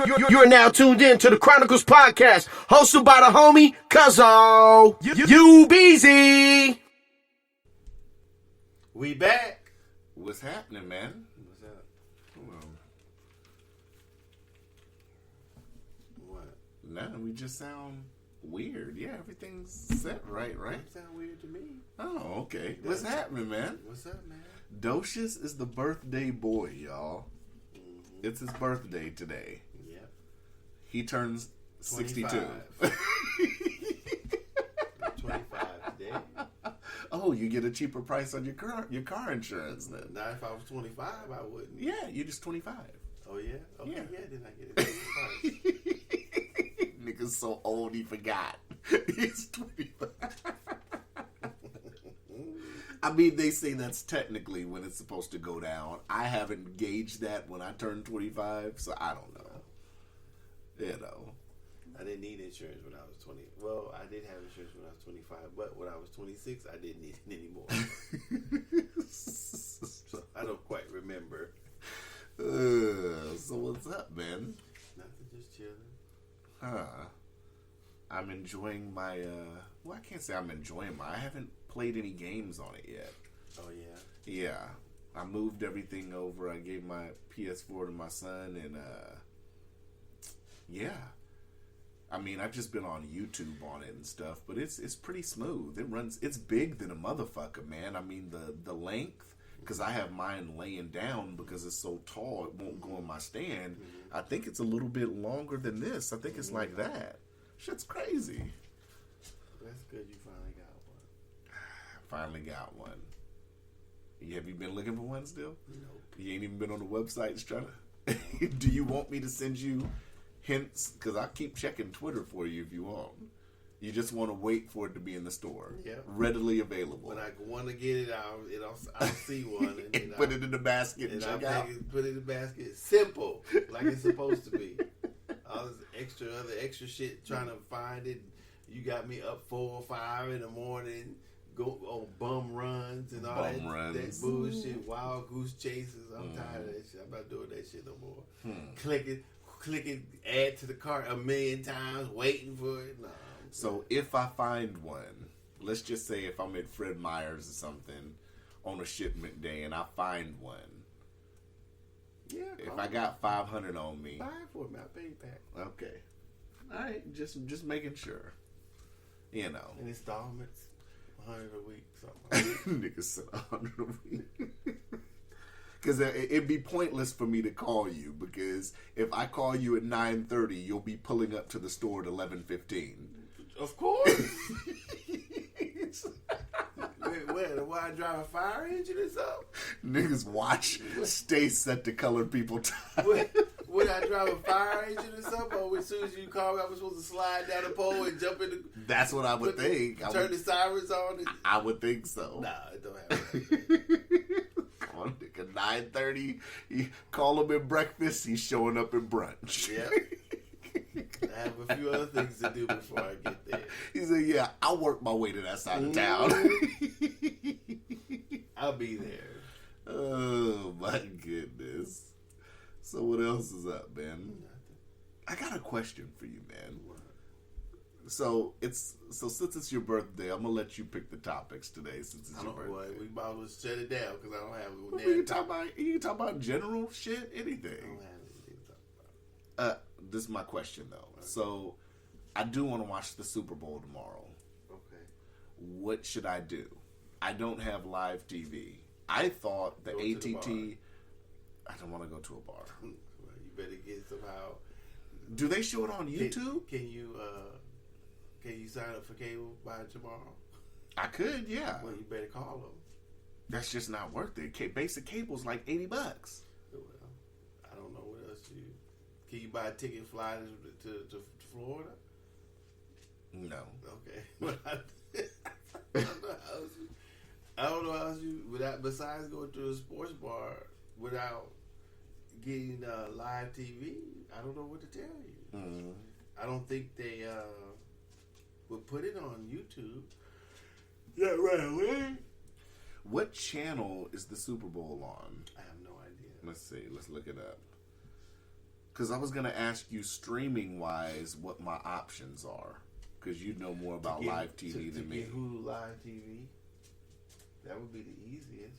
You're now tuned in to the Chronicles Podcast, hosted by the homie Cuzzo. You Beezy. We back. What's happening, man? What's up? What? Nothing. We just sound weird. Yeah, everything's set right? You sound weird to me. Oh, okay. What's happening, man? What's up, man? Docious is the birthday boy, y'all. Mm-hmm. It's his birthday today. Yep. He turns 62. 25 today. Oh, you get a cheaper price on your car insurance then. Now, if I was 25, I wouldn't. Yeah, you're just 25. Oh, yeah? Okay, Yeah. then I get it. Nigga's so old he forgot. He's 25. I mean, they say that's technically when it's supposed to go down. I haven't gauged that when I turned 25, so I don't know. You know. I didn't need insurance when I was 20. Well, I did have insurance when I was 25, but when I was 26, I didn't need it anymore. So I don't quite remember. So what's up, man? Nothing, just chilling. I'm enjoying my, well, I can't say I'm enjoying I haven't played any games on it yet. Oh, yeah? Yeah. I moved everything over. I gave my PS4 to my son, and, yeah. I mean, I've just been on YouTube on it and stuff, but it's pretty smooth. It's big than a motherfucker, man. I mean, the length, because I have mine laying down because it's so tall, it won't go in my stand. I think it's a little bit longer than this. I think it's like that. Shit's crazy. That's good you finally got one. Finally got one. Have you been looking for one still? Nope. You ain't even been on the websites trying to... Do you want me to send you hints? Because I keep checking Twitter for you if you want. You just want to wait for it to be in the store. Yep. Readily available. When I want to get it, I'll see one. And then put it in the basket and check out. Put it in the basket. Simple. Like it's supposed to be. All this other extra shit trying to find it. You got me up 4 or 5 in the morning, go on bum runs and all that bullshit, wild goose chases. I'm tired of that shit. I'm not doing that shit no more. Click it, add to the cart 1,000,000 times, waiting for it. No. So if I find one, let's just say if I'm at Fred Meyer's or something on a shipment day and I find one. Yeah. If I got 500 on me. Buy it for me. I'll pay you back. Okay. All right. Just making sure. You know. In installments, 100 a week, something. Niggas said 100 a week. Because it'd be pointless for me to call you, because if I call you at 9:30, you'll be pulling up to the store at 11:15. Of course. Why I drive a fire engine or something? Niggas watch stay set to colored people time. Would I drive a fire engine or something? Or as soon as you call me, I was supposed to slide down the pole and jump in the... That's what I would think. Turn the sirens on? I would think so. Nah, it don't happen. Come on, nigga, 9:30, you call him at breakfast, he's showing up at brunch. Yep. I have a few other things to do before I get there. He said, yeah, I'll work my way to that side of town. I'll be there. Oh, my goodness. So what else is up, man? Nothing. I got a question for you, man. So since it's your birthday, I'm gonna let you pick the topips today. Since it's your birthday, we might as well shut it down because I don't have. Well, you can talk about general shit, anything. I don't have anything to talk about. This is my question though. Okay. So I do want to watch the Super Bowl tomorrow. Okay. What should I do? I don't have live TV. I thought the ATT. I don't want to go to a bar. Well, you better get somehow. Do they show it on YouTube? Can you sign up for cable by tomorrow? I could, yeah. Well, you better call them. That's just not worth it. Basic cable's like $80. Well, I don't know what else can you buy a ticket fly to Florida? No. Okay. I don't know how else besides going to a sports bar without getting live TV. I don't know what to tell you. Mm-hmm. I don't think they would put it on YouTube. Yeah, right away. What channel is the Super Bowl on? I have no idea. Let's see. Let's look it up. Because I was going to ask you, streaming-wise, what my options are. Because you know more about live TV than me. To get Hulu Live TV, that would be the easiest.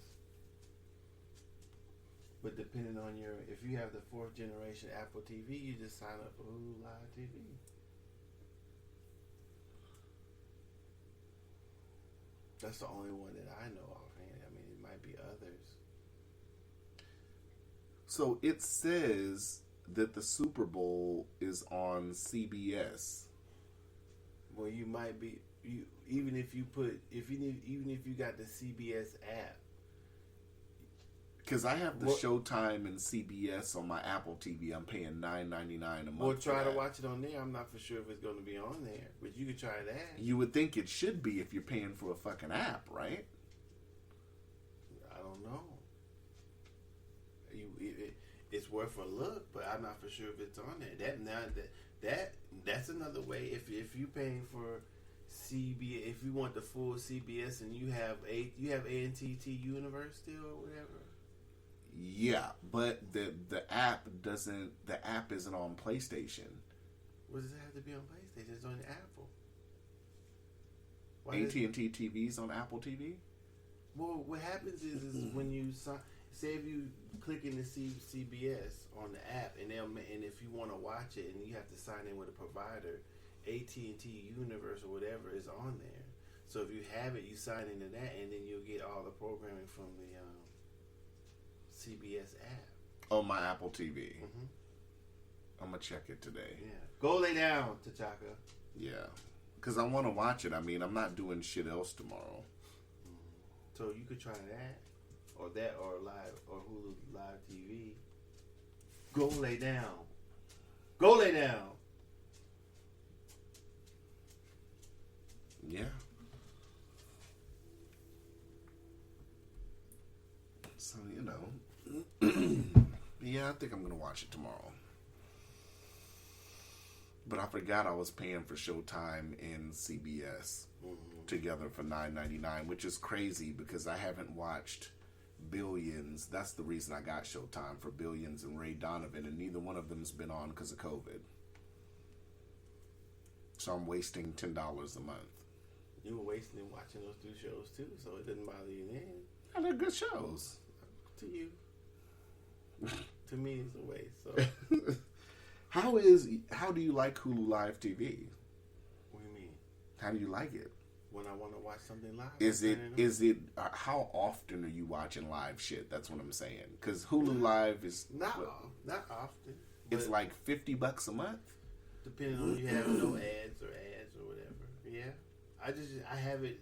But depending on if you have the 4th generation Apple TV, you just sign up for Hulu Live TV. That's the only one that I know offhand. I mean, it might be others. So it says that the Super Bowl is on CBS. Well, you might be even if you got the CBS app. Because I have the Showtime and CBS on my Apple TV. I'm paying $9.99 a month. Well, try to watch it on there. I'm not for sure if it's going to be on there, but you could try that. You would think it should be if you're paying for a fucking app, right? I don't know. It's worth a look, but I'm not for sure if it's on there. That's another way. If you're paying for CBS, if you want the full CBS and you have AT&T Universe still or whatever. Yeah, but the app doesn't. The app isn't on PlayStation. What does it have to be on PlayStation? It's on Apple. AT&T TV's on Apple TV. Well, what happens is when you say if you click in the CBS on the app and if you want to watch it and you have to sign in with a provider, AT&T Universe or whatever is on there. So if you have it, you sign into that and then you'll get all the programming from the CBS app on my Apple TV. Mm-hmm. I'm gonna check it today. Yeah, go lay down, T'Chaka. Yeah, because I want to watch it. I mean, I'm not doing shit else tomorrow. So you could try that or live or Hulu Live TV. Go lay down. Go lay down. Yeah. So, you know. Yeah, I think I'm going to watch it tomorrow. But I forgot I was paying for Showtime and CBS together for $9.99, which is crazy because I haven't watched Billions. That's the reason I got Showtime, for Billions and Ray Donovan, and neither one of them's been on because of COVID. So I'm wasting $10 a month. You were wasting and watching those 2 shows too, so it doesn't bother you then. And they're good shows. To you. To me, it's a waste. So. How do you like Hulu Live TV? What do you mean? How do you like it? When I want to watch something live. Is it how often are you watching live shit? That's what I'm saying. Because Hulu Live is not often. It's like $50 a month. Depending on you have no ads or whatever. Yeah, I have it.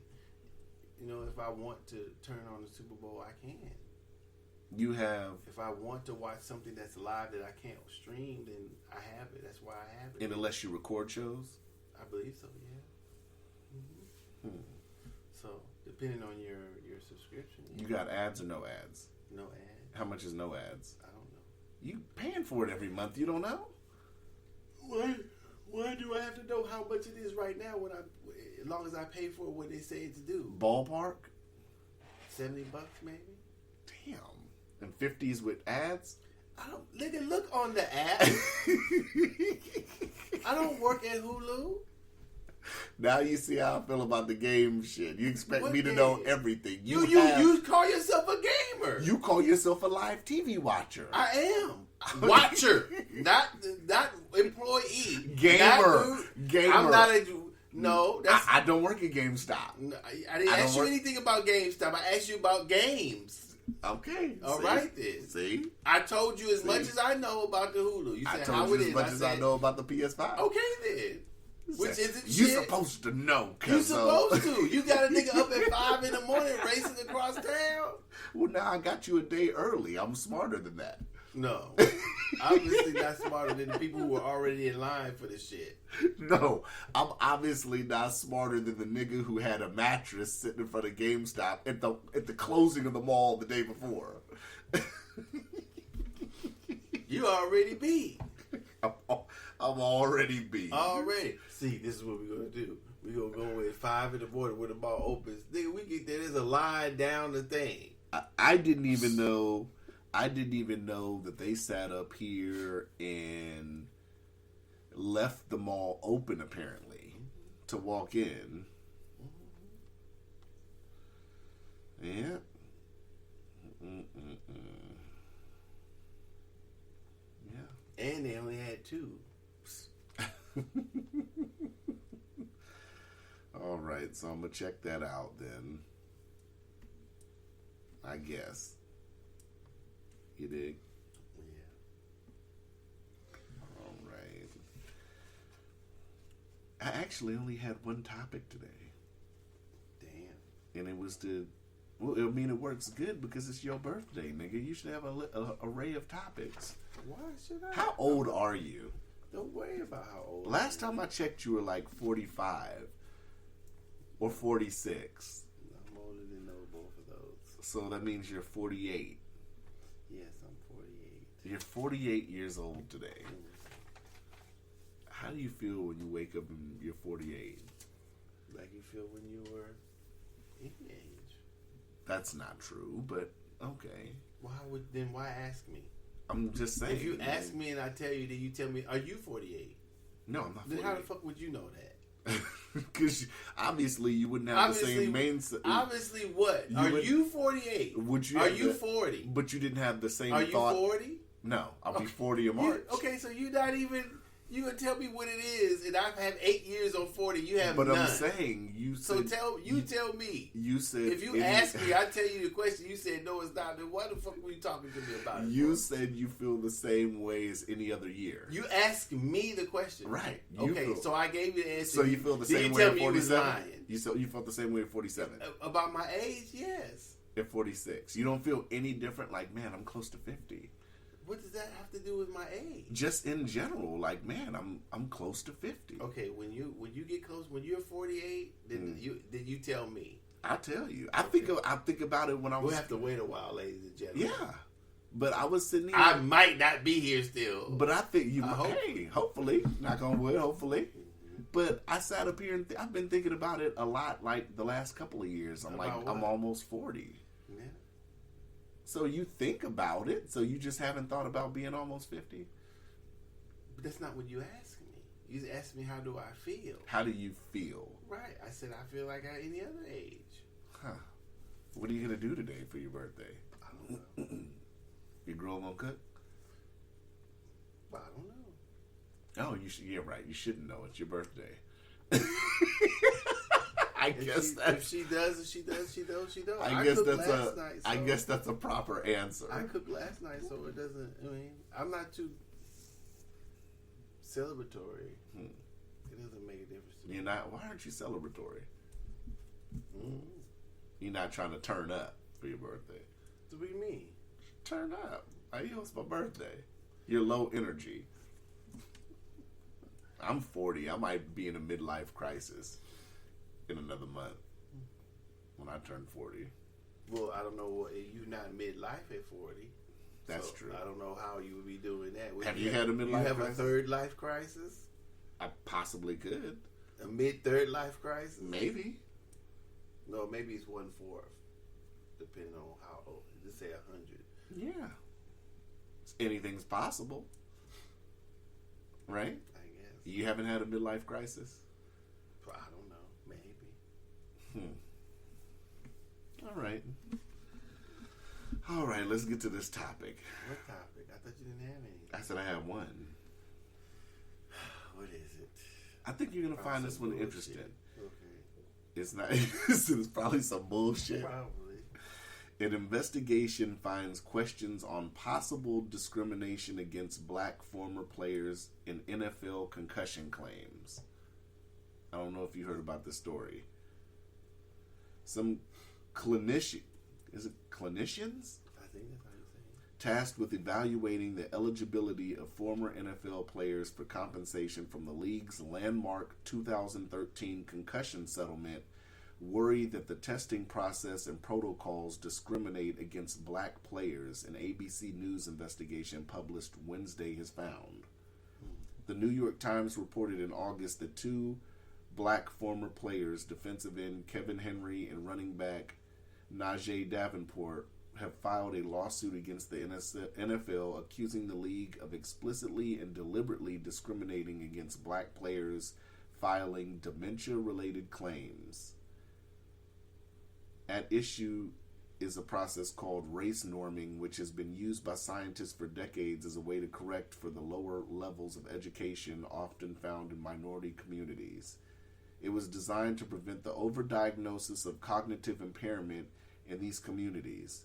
You know, if I want to turn on the Super Bowl, I can. You have. If I want to watch something that's live that I can't stream, then I have it. That's why I have it. And unless you record shows? I believe so, yeah. Mm-hmm. So, depending on your subscription. Yeah. You got ads or no ads? No ads. How much is no ads? I don't know. You paying for it every month. You don't know? Why do I have to know how much it is right now as long as I pay for what they say to do? Ballpark? $70 maybe? Damn. And 50s with ads? Nigga, look on the app. I don't work at Hulu. Now you see how I feel about the game shit. You expect me to know everything. You call yourself a gamer. You call yourself a live TV watcher. I am. Watcher. not employee. Gamer. I'm not a... No. I don't work at GameStop. No, I didn't ask you anything about GameStop. I asked you about games. Okay. All right then. See? I told you as much as I know about the Hulu. You said I told you as much as I know about the PS5. Okay then. Which isn't You're shit. supposed to know. You supposed to. You got a nigga up at 5 in the morning racing across town. Well, now I got you a day early. I'm smarter than that. No. Obviously not smarter than the people who were already in line for this shit. No. I'm obviously not smarter than the nigga who had a mattress sitting in front of GameStop at the closing of the mall the day before. You already beat. I'm already beat. Already. See, this is what we're going to do. We're going to go at 5 in the morning when the mall opens. Nigga, we get there. There's a line down the thing. I didn't even know I didn't even know that they sat up here and left the mall open, apparently, to walk in. Yeah. Yeah. And they only had 2. All right, so I'm going to check that out then. I guess. You dig? Yeah. All right. I actually only had one topic today. Damn. And it was to... Well, I mean, it works good because it's your birthday, nigga. You should have a array of topics. Why should I? How old are you? Don't worry about how old. Last time I checked, you were like 45 or 46. I'm older than both of those. So that means you're 48. Yes, I'm 48. You're 48 years old today. How do you feel when you wake up and you're 48? Like you feel when you were any age. That's not true, but okay. Why ask me? I'm just saying. If you ask me and I tell you, then you tell me, are you 48? No, I'm not 48. Then how the fuck would you know that? Because obviously you wouldn't have the same main... Obviously what? Are you 48? Would you? Are you 40? But you didn't have the same thought. Are you 40? No, I'll be 40 in March. Okay, so you're not even... You gonna tell me what it is, and I've had 8 years on 40. You have but none. I'm saying you said. So tell me. You said if you ask me, I tell you the question. You said no, it's not. Then why the fuck were you talking to me about it? You said you feel the same way as any other year. You asked me the question, right? Okay, so I gave you the answer. So you feel the same way at 47? You felt the same way at 47? About my age, yes. At 46, you don't feel any different. Like, man, I'm close to 50. What does that have to do with my age? Just in general, like, man, I'm close to 50. Okay, when you get close, when you're 48, then you tell me. I'll tell you. I think about it when I was. We'll have to wait a while, ladies and gentlemen. Yeah, but I was sitting here. I might not be here still, but I think you. Hey, hopefully, knock on wood, hopefully. But I sat up here and I've been thinking about it a lot, like the last couple of years. I'm almost 40. Yeah. So you think about it. So you just haven't thought about being almost 50? But that's not what you asked me. You asked me how do I feel. How do you feel? Right. I said I feel like at any other age. Huh. What are you going to do today for your birthday? I don't know. Your girl gonna cook? Well, I don't know. Oh, you should. Yeah, right. You shouldn't know. It's your birthday. I guess that's a proper answer. I cooked last night, so it doesn't. I mean, I'm not too celebratory. It doesn't make a difference to me. You're not. Why aren't you celebratory? Mm-hmm. You're not trying to turn up for your birthday. What do you mean? Turn up. It's my birthday. You're low energy. I'm 40. I might be in a midlife crisis in another month when I turn 40. Well, I don't know. You're not midlife at 40. That's true. I don't know how you would be doing that. Have you had a midlife crisis? You have a third life crisis? I possibly could. A mid-third life crisis? Maybe. No, maybe it's 1/4, depending on how old. Just say 100. Yeah. Anything's possible. Right? I guess. You haven't had a midlife crisis? I don't know. Maybe. All right, let's get to this topic. What topic? I thought you didn't have any. I said I had one. What is it? I think you're going to find this one interesting. Okay. It's not. It's probably some bullshit. Probably. An investigation finds questions on possible discrimination against black former players in NFL concussion claims. I don't know if you heard about this story. Some clinicians? I think that's how you say it. Tasked with evaluating the eligibility of former NFL players for compensation from the league's landmark 2013 concussion settlement worry that the testing process and protocols discriminate against black players, an ABC News investigation published Wednesday has found. The New York Times reported in August that 2 black former players, defensive end Kevin Henry and running back Najee Davenport, have filed a lawsuit against the NFL accusing the league of explicitly and deliberately discriminating against black players, filing dementia-related claims. At issue is a process called race norming, which has been used by scientists for decades as a way to correct for the lower levels of education often found in minority communities. It was designed to prevent the overdiagnosis of cognitive impairment in these communities.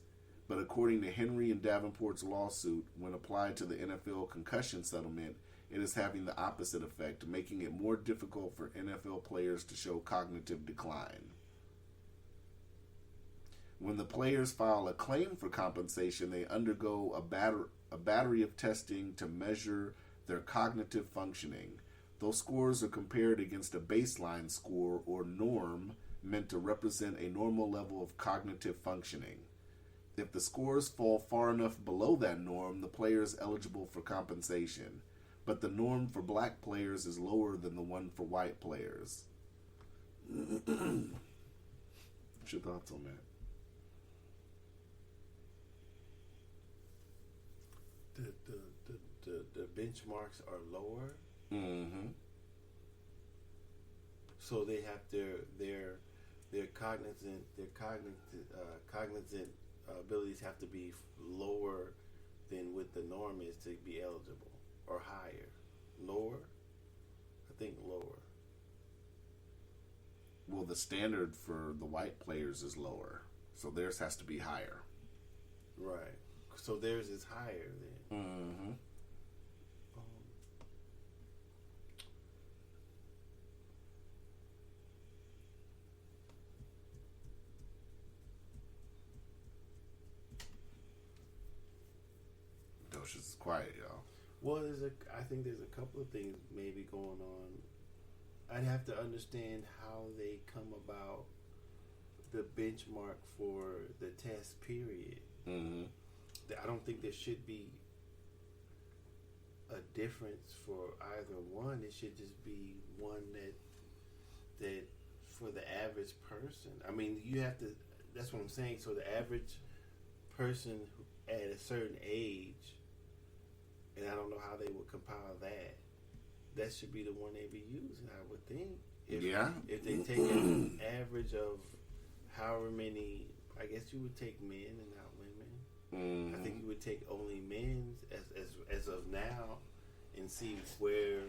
But according to Henry and Davenport's lawsuit, when applied to the NFL concussion settlement, it is having the opposite effect, making it more difficult for NFL players to show cognitive decline. When the players file a claim for compensation, they undergo a battery of testing to measure their cognitive functioning. Those scores are compared against a baseline score or norm meant to represent a normal level of cognitive functioning. If the scores fall far enough below that norm, the player is eligible for compensation. But the norm for black players is lower than the one for white players. What's your thoughts on that? The benchmarks are lower. Mm-hmm. So they have their cognizant abilities have to be lower than what the norm is to be eligible, or higher. Lower? I think lower. Well, the standard for the white players is lower, so theirs has to be higher. Right. So theirs is higher then. Mm-hmm. Docious is quiet, y'all. Well, I think there's a couple of things maybe going on. I'd have to understand how they come about the benchmark for the test period. Mm-hmm. I don't think there should be a difference for either one. It should just be one that for the average person. I mean, you have to. That's what I'm saying. So the average person at a certain age, and I don't know how they would compile that. That should be the one they be using, I would think. If they take an average of however many, I guess you would take men and not women. Mm-hmm. I think you would take only men's as of now, and see where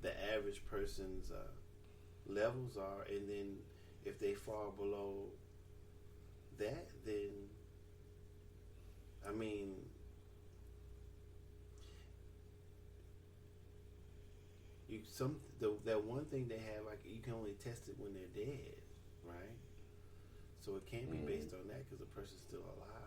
the average person's levels are, and then if they fall below that, then I mean, that one thing they have, like, you can only test it when they're dead, right? So it can't be based on that because the person's still alive.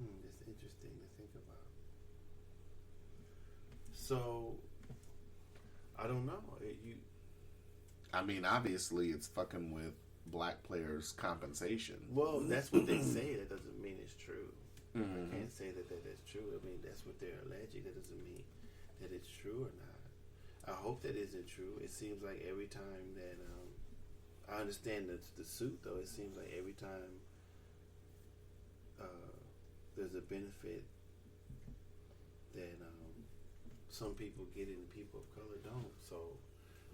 It's interesting to think about. So I don't know. I mean, obviously, it's fucking with black players' compensation. Well, that's what they say. That doesn't mean it's true. Mm-hmm. I can't say that is true. I mean, that's what they're alleging. That doesn't mean that it's true or not. I hope that isn't true. It seems like every time that I understand the suit, though, it seems like every time there's a benefit that some people get it and people of color don't. So,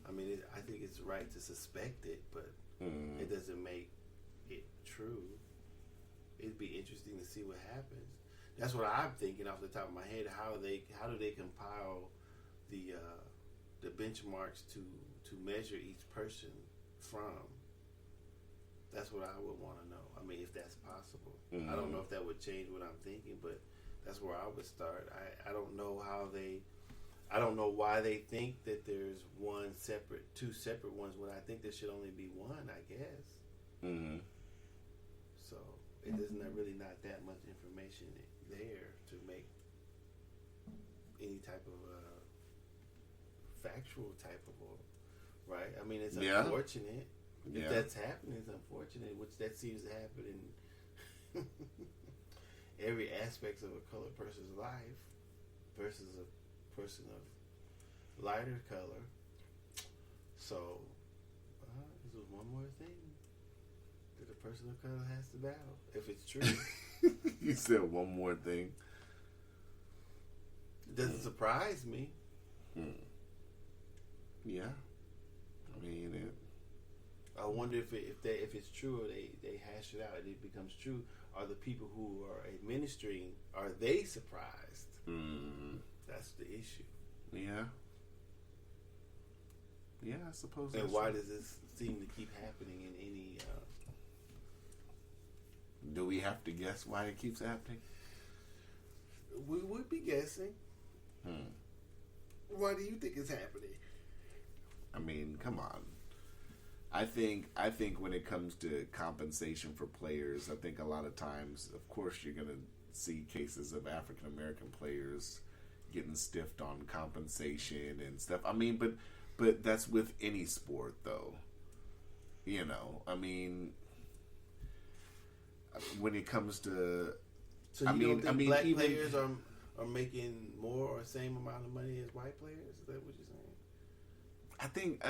I mean, I think it's right to suspect it, but it doesn't make it true. It'd be interesting to see what happens. That's what I'm thinking off the top of my head. How do they compile the benchmarks to measure each person from? That's what I would want to know. I mean, if that's possible. I don't know if that would change what I'm thinking, but that's where I would start. I don't know I don't know why they think that there's two separate ones when I think there should only be one, I guess. Mm-hmm. So it is really not that much information there to make any type of factual type of, right? I mean, it's unfortunate. If that's happening, it's unfortunate, which that seems to happen in every aspect of a colored person's life versus a person of lighter color. So, this was one more thing that a person of color has to battle, if it's true. You said one more thing. It doesn't surprise me. Yeah. I mean, I wonder if it's true, or they hash it out and it becomes true. Are the people who are administering, are they surprised? That's the issue. Yeah. Yeah, I suppose. And why does this seem to keep happening in any? Do we have to guess why it keeps happening? We would be guessing. Why do you think it's happening? I mean, come on. I think when it comes to compensation for players, I think a lot of times, of course, you're gonna see cases of African American players getting stiffed on compensation and stuff. I mean, but that's with any sport, though. You know, I mean, when it comes to, so you don't think black players are making more or same amount of money as white players? Is that what you're saying? I think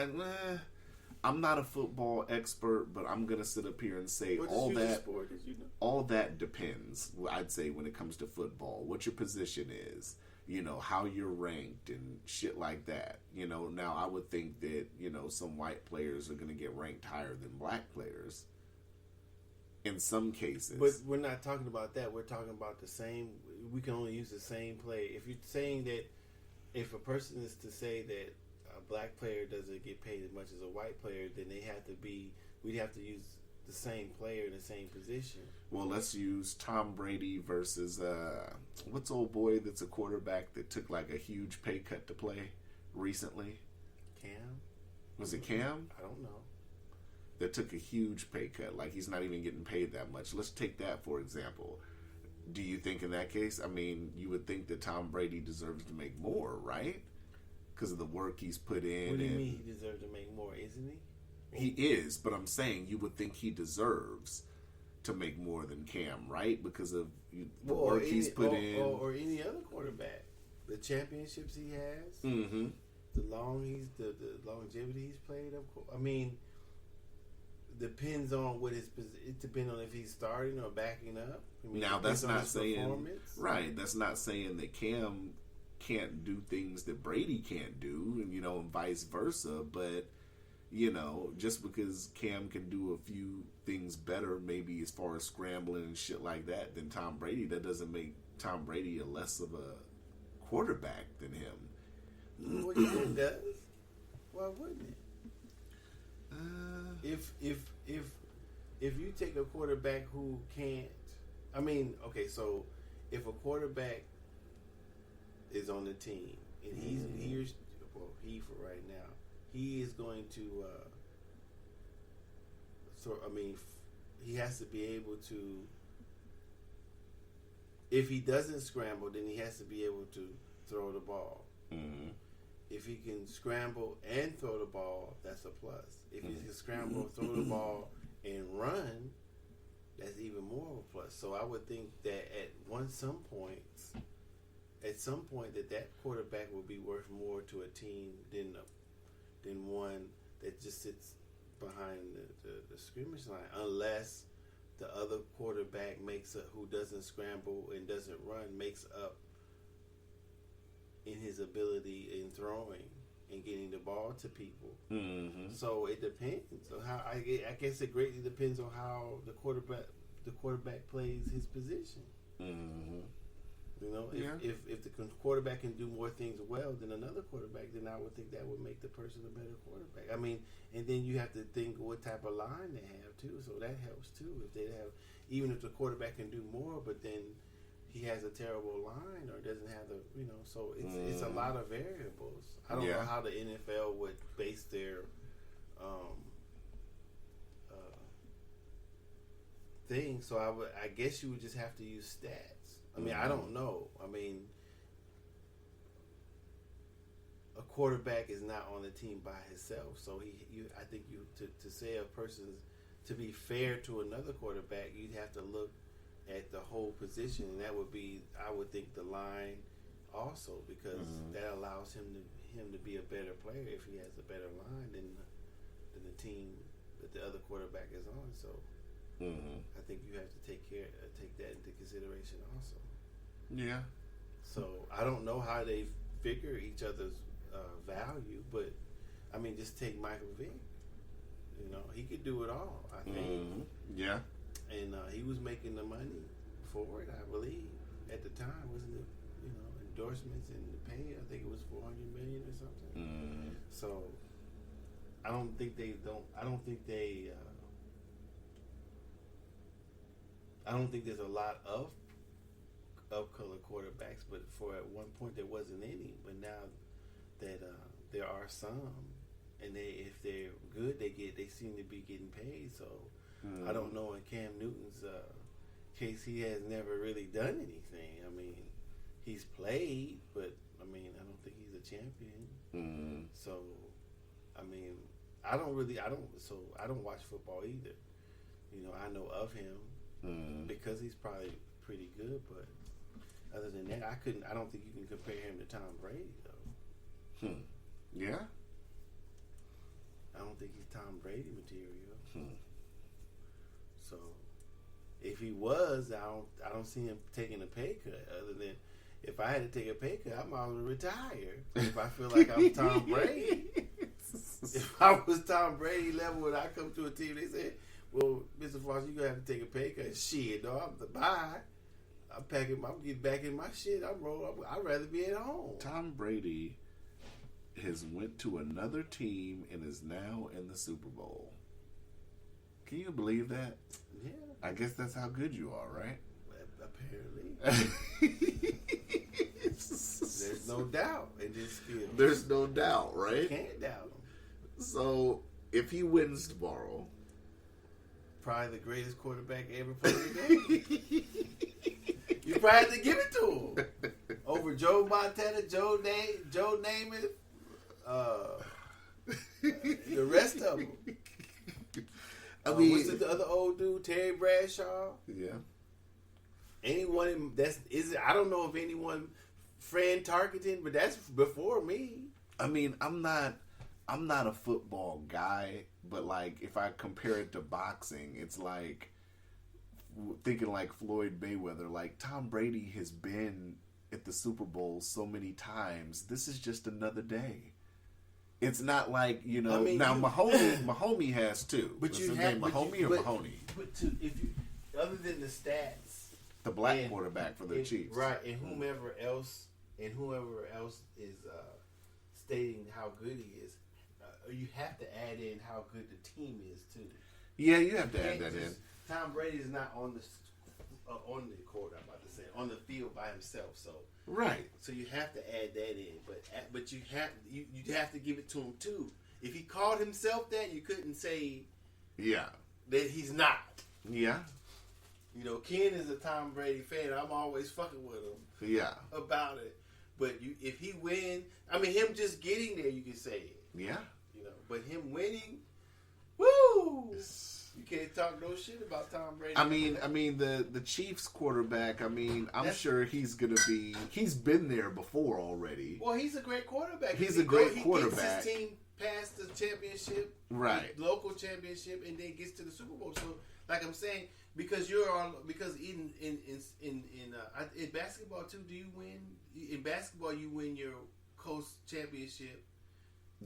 I'm not a football expert, but I'm gonna sit up here and say all that depends. I'd say when it comes to football, what your position is, you know, how you're ranked and shit like that. You know, now I would think that, you know, some white players are gonna get ranked higher than black players in some cases. But we're not talking about that. We're talking about the same. We can only use the same player. If you're saying that, if a person is to say that a black player doesn't get paid as much as a white player, then we'd have to use the same player in the same position. Well, let's use Tom Brady versus what's old boy that's a quarterback that took like a huge pay cut to play recently? Cam? Was it Cam? I don't know. That took a huge pay cut. Like, he's not even getting paid that much. Let's take that for example. Do you think in that case, I mean, you would think that Tom Brady deserves to make more, right? Because of the work he's put in. What do you mean he deserves to make more, isn't he? He is, but I'm saying you would think he deserves to make more than Cam, right? Because of the work he's put in. Or any other quarterback. The championships he has. Mm-hmm. The longevity he's played, of course. I mean, depends on what it depends on if he's starting or backing up. I mean, now that's not saying right. That's not saying that Cam can't do things that Brady can't do, and you know, and vice versa. But you know, just because Cam can do a few things better, maybe as far as scrambling and shit like that, than Tom Brady, that doesn't make Tom Brady a less of a quarterback than him. Well, yeah, it does. Why wouldn't it? If you take a quarterback who can't, I mean, okay, so if a quarterback is on the team and he for right now, he is going to he has to be able to, if he doesn't scramble, then he has to be able to throw the ball. If he can scramble and throw the ball, that's a plus. If he can scramble, throw the ball, and run, that's even more of a plus. So I would think that at some point that quarterback will be worth more to a team than one that just sits behind the scrimmage line, unless the other quarterback who doesn't scramble and doesn't run makes up in his ability in throwing and getting the ball to people. So it depends on how. I guess it greatly depends on how the quarterback plays his position. You know, if the quarterback can do more things well than another quarterback, then I would think that would make the person a better quarterback. I mean, and then you have to think what type of line they have too, so that helps too. If they have, even if the quarterback can do more, but then he has a terrible line or doesn't have the, you know, so it's a lot of variables. I don't know how the NFL would base their thing. So I guess you would just have to use stats. I mean, I don't know. I mean, a quarterback is not on the team by himself. So I think to say a person's, to be fair to another quarterback, you'd have to look at the whole position, and that would be, I would think, the line also because that allows him to be a better player if he has a better line than the team that the other quarterback is on. So I think you have to take that into consideration also. Yeah. So I don't know how they figure each other's value, but I mean, just take Michael Vick. You know, he could do it all. I think. Yeah. And he was making the money for it, I believe, at the time, wasn't it? You know, endorsements and the pay. I think it was $400 million or something. So I don't think they. I don't think there's a lot of color quarterbacks, but for at one point there wasn't any. But now that there are some, and if they're good, they seem to be getting paid. So I don't know in Cam Newton's case, he has never really done anything. I mean, he's played, but I mean, I don't think he's a champion. So I mean, I don't watch football either. You know, I know of him because he's probably pretty good, but other than that, I don't think you can compare him to Tom Brady though. Yeah. I don't think he's Tom Brady material. So if he was, I don't see him taking a pay cut. Other than if I had to take a pay cut, I might as well retire. If I feel like I'm Tom Brady. If I was Tom Brady level and I come to a team, they say, "Well, Mr. Foster, you're gonna have to take a pay cut." Shit, no, I'm the bye. I'm getting back in my shit. I'd rather be at home. Tom Brady has went to another team and is now in the Super Bowl. Can you believe that? Yeah. I guess that's how good you are, right? Apparently. There's no doubt in this field. There's no doubt, right? You can't doubt him. So, if he wins tomorrow, probably the greatest quarterback ever played the game. You probably have to give it to him. Over Joe Montana, Joe Namath, the rest of them. I mean, what's the other old dude, Terry Bradshaw? Yeah. Anyone I don't know if anyone, Fran Tarkenton, but that's before me. I mean, I'm not a football guy, but like if I compare it to boxing, it's like thinking like Floyd Mayweather. Like Tom Brady has been at the Super Bowl so many times. This is just another day. It's not like, you know, Mahomie has too. But what's you his have name, Mahomie or Mahoney? But if you, other than the stats, the black quarterback for the Chiefs, right? And whomever else is stating how good he is, you have to add in how good the team is too. Yeah, you have to add that in. Tom Brady is not on the court. I'm about to say on the field by himself. So right. So you have to add that in, but you have to give it to him too. If he called himself that, you couldn't say that he's not. Yeah. You know, Ken is a Tom Brady fan. I'm always fucking with him. Yeah. About it. But if he win, I mean, him just getting there, you can say it. Yeah. You know, but him winning, woo! You can't talk no shit about Tom Brady. I mean the Chiefs quarterback. I mean, I'm sure he's gonna be. He's been there before already. Well, he's a great quarterback. He's a great He quarterback. gets his team past the championship, right? The local championship, and then gets to the Super Bowl. So, like I'm saying, because in basketball too, do you win? In basketball, you win your coast championship.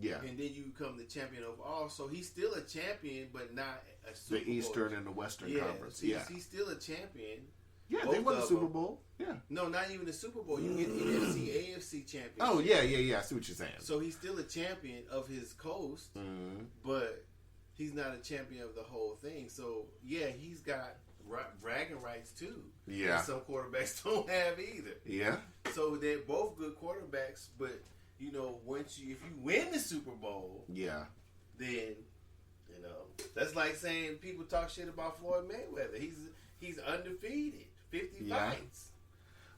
Yeah. And then you become the champion of all. So he's still a champion, but not a Super Bowl. The Eastern and the Western Conference. He's still a champion. Yeah, they won the Super Bowl. Yeah. No, not even the Super Bowl. You get NFC, AFC championship. Oh, yeah. I see what you're saying. So he's still a champion of his coast, but he's not a champion of the whole thing. So, yeah, he's got bragging rights, too. Yeah. That some quarterbacks don't have either. Yeah. So they're both good quarterbacks, but... You know, if you win the Super Bowl, then you know that's like saying people talk shit about Floyd Mayweather. He's undefeated, 50 fights.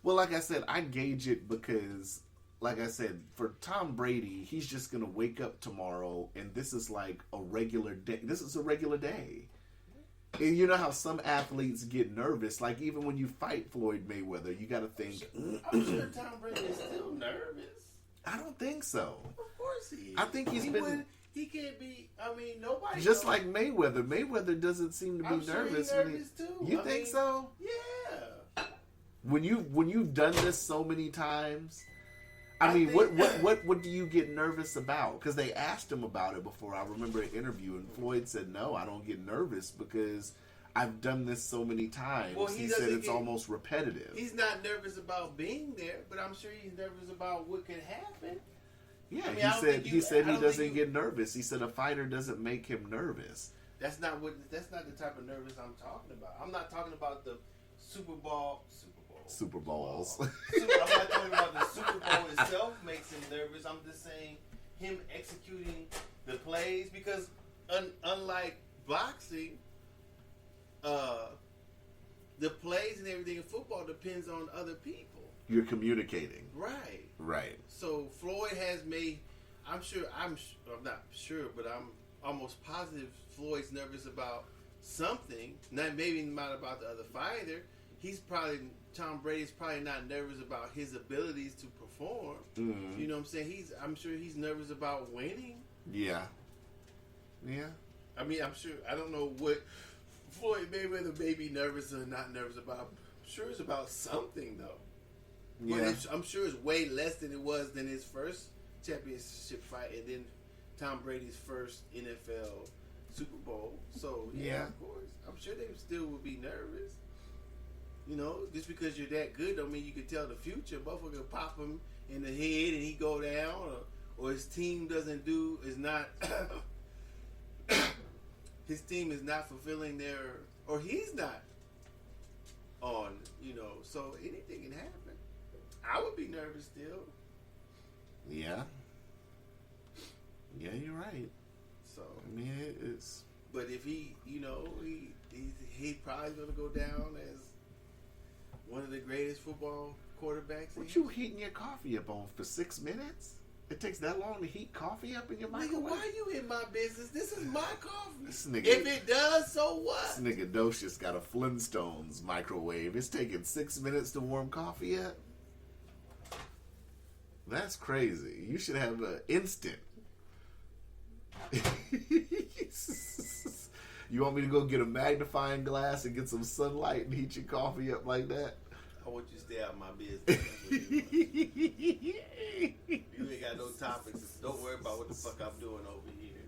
Well, like I said, I gauge it because, like I said, for Tom Brady, he's just gonna wake up tomorrow, and this is like a regular day. This is a regular day. And you know how some athletes get nervous? Like, even when you fight Floyd Mayweather, you got to think... I'm sure Tom Brady is still nervous. I don't think so. Of course he is. I think he can't be... I mean, nobody... Just like Mayweather. Mayweather doesn't seem to be nervous. Sure he's nervous too. You think so? Yeah. When you've done this so many times... I mean, what do you get nervous about? Because they asked him about it before. I remember an interview, and Floyd said, "No, I don't get nervous because I've done this so many times." Well, he said it's almost repetitive. He's not nervous about being there, but I'm sure he's nervous about what could happen. Yeah, I mean, he said he doesn't get nervous. He said a fighter doesn't make him nervous. That's not the type of nervous I'm talking about. I'm not talking about the Super Bowls. I'm not talking about the Super Bowl itself makes him nervous. I'm just saying him executing the plays because unlike boxing, the plays and everything in football depends on other people. You're communicating. Right. So Floyd has made. I'm not sure, but I'm almost positive Floyd's nervous about something. Maybe not about the other fighter. Tom Brady's probably not nervous about his abilities to perform. Mm-hmm. You know what I'm saying? I'm sure he's nervous about winning. Yeah. I mean, I'm sure. I don't know what Floyd Mayweather may be nervous or not nervous about. I'm sure it's about something though. Yeah. But I'm sure it's way less than it was than his first championship fight, and then Tom Brady's first NFL Super Bowl. So yeah, of course, I'm sure they still would be nervous. You know, just because you're that good don't mean you can tell the future. Motherfucker pop him in the head and he go down, or his team is not his team is not fulfilling or he's not on. You know, so anything can happen. I would be nervous still. Yeah. Yeah, you're right. So I mean, it's. But if he probably gonna go down as one of the greatest football quarterbacks. What you heating your coffee up on for 6 minutes? It takes that long to heat coffee up in your microwave? Nigga, why you in my business? This is my coffee. This nigga, if it does, so what? This nigga Docious got a Flintstones microwave. It's taking 6 minutes to warm coffee up? That's crazy. You should have an instant. You want me to go get a magnifying glass and get some sunlight and heat your coffee up like that? I want you to stay out of my business. You ain't got no topics. Don't worry about what the fuck I'm doing over here.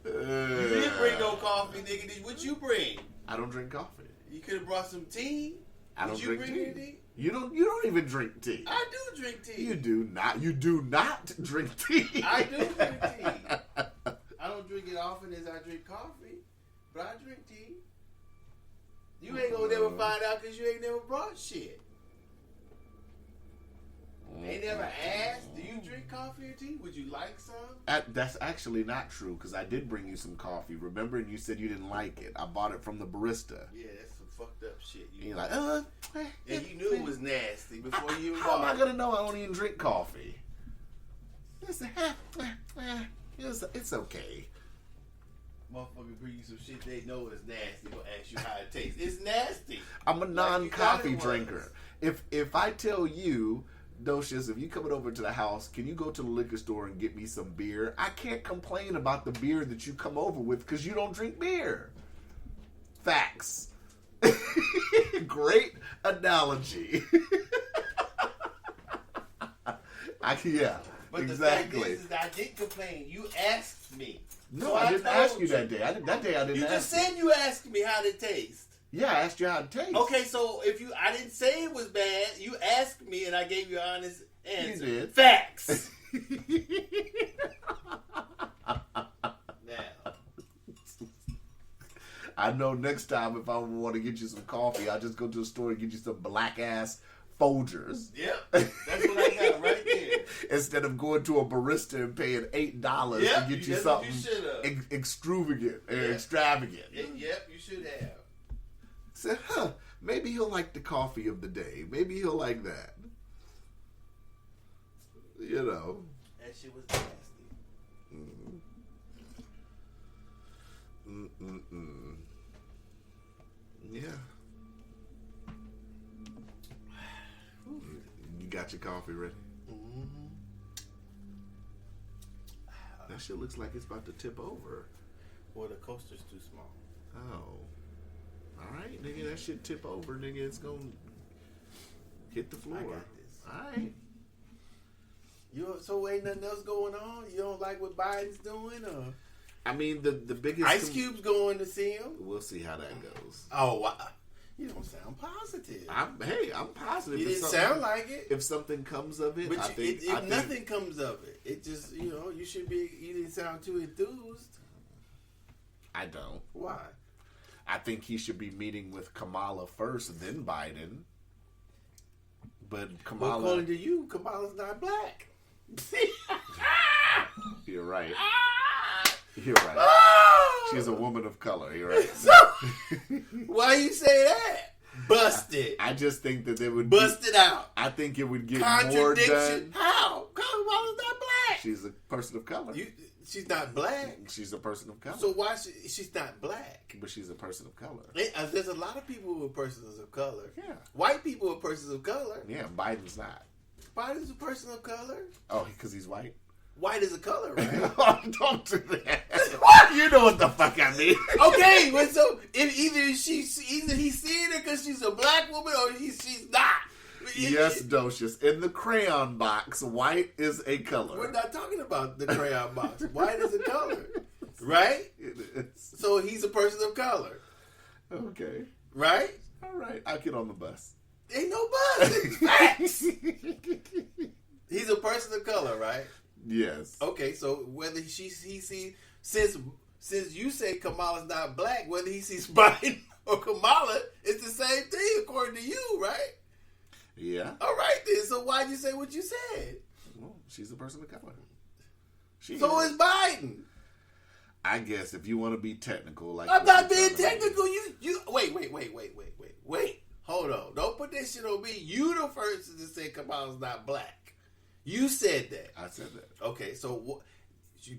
You didn't bring no coffee, nigga. What you bring? I don't drink coffee. You could have brought some tea. I don't drink tea. Anything? You don't even drink tea. I do drink tea. You do not. You do not drink tea. I do drink tea. I don't drink it often as I drink coffee, but I drink tea. You ain't gonna never find out because you ain't never brought shit. They never asked, do you drink coffee or tea? Would you like some? That's actually not true because I did bring you some coffee. Remember, and you said you didn't like it. I bought it from the barista. Yeah, that's some fucked up shit. You're like, and you knew it was nasty before you even How am bought I it. gonna know I don't even drink coffee? It's okay. Motherfucker bring you some shit they know is nasty. Gonna ask you how it tastes. It's nasty. I'm a non-coffee Like drinker. If I tell you, Docious, if you coming over to the house, can you go to the liquor store and get me some beer? I can't complain about the beer that you come over with because you don't drink beer. Facts. Great analogy. Yeah, But exactly. the fact is I didn't complain. You asked me. No, So I didn't ask you you. that day. That day I didn't You ask just said you asked me how it tastes. Yeah, I asked you how it tastes. Okay, so I didn't say it was bad. You asked me, and I gave you an honest answer. You did. Facts. Now, I know next time if I want to get you some coffee, I'll just go to the store and get you some black ass Folgers. yep, that's what I got right there. Instead of going to a barista and paying $8 to get you that's something what you extravagant. Yeah. Extravagant. Yep, you should have. Said, maybe he'll like the coffee of the day. Maybe he'll like that. You know. That shit was nasty. Yeah. You got your coffee ready? Mm-hmm. That shit looks like it's about to tip over. Well, the coaster's too small. Oh. Alright, nigga, that shit tip over, nigga. It's gonna hit the floor. I got this. Alright. So ain't nothing else going on? You don't like what Biden's doing? Or I mean, the biggest... Ice Cube's going to see him? We'll see how that goes. Oh, wow. You don't sound positive. I'm positive. You If didn't something- sound like it. If something comes of it, But I think... if nothing comes of it, it just, you should be, you didn't sound too enthused. I don't. Why? I think he should be meeting with Kamala first, then Biden. But Kamala... Well, according to you, Kamala's not black. You're right. Ah! You're right. Oh! She's a woman of color. You're right. So, why you say that? Busted. I just think that they would... Busted out. I think it would get more Contradiction. done. How? Kamala's not black. She's a person of color. She's not black. She's a person of color. So why she's not black? But she's a person of color. There's a lot of people who are persons of color. Yeah. White people are persons of color. Yeah, Biden's not. Biden's a person of color. Oh, because he's white? White is a color, right? Oh, don't do that. You know what the fuck I mean. Okay, well, so if either he's seeing her because she's a black woman or she's not. Yes, Docious. In the crayon box, white is a color. We're not talking about the crayon box. White is a color, right? It is. So he's a person of color, Okay. right? All right. I'll get on the bus. Ain't no buzz. It's facts. He's a person of color, right? Yes. Okay, so whether he sees since you say Kamala's not black, whether he sees Biden or Kamala, it's the same thing according to you, right? Yeah. All right then. So why'd you say what you said? Well, she's a person of color. So is Biden. I guess if you want to be technical, like I'm what not you're being trying to technical. You wait. Hold on. Don't put that shit on me. You the first to say Kamala's not black. You said that. I said that. Okay, so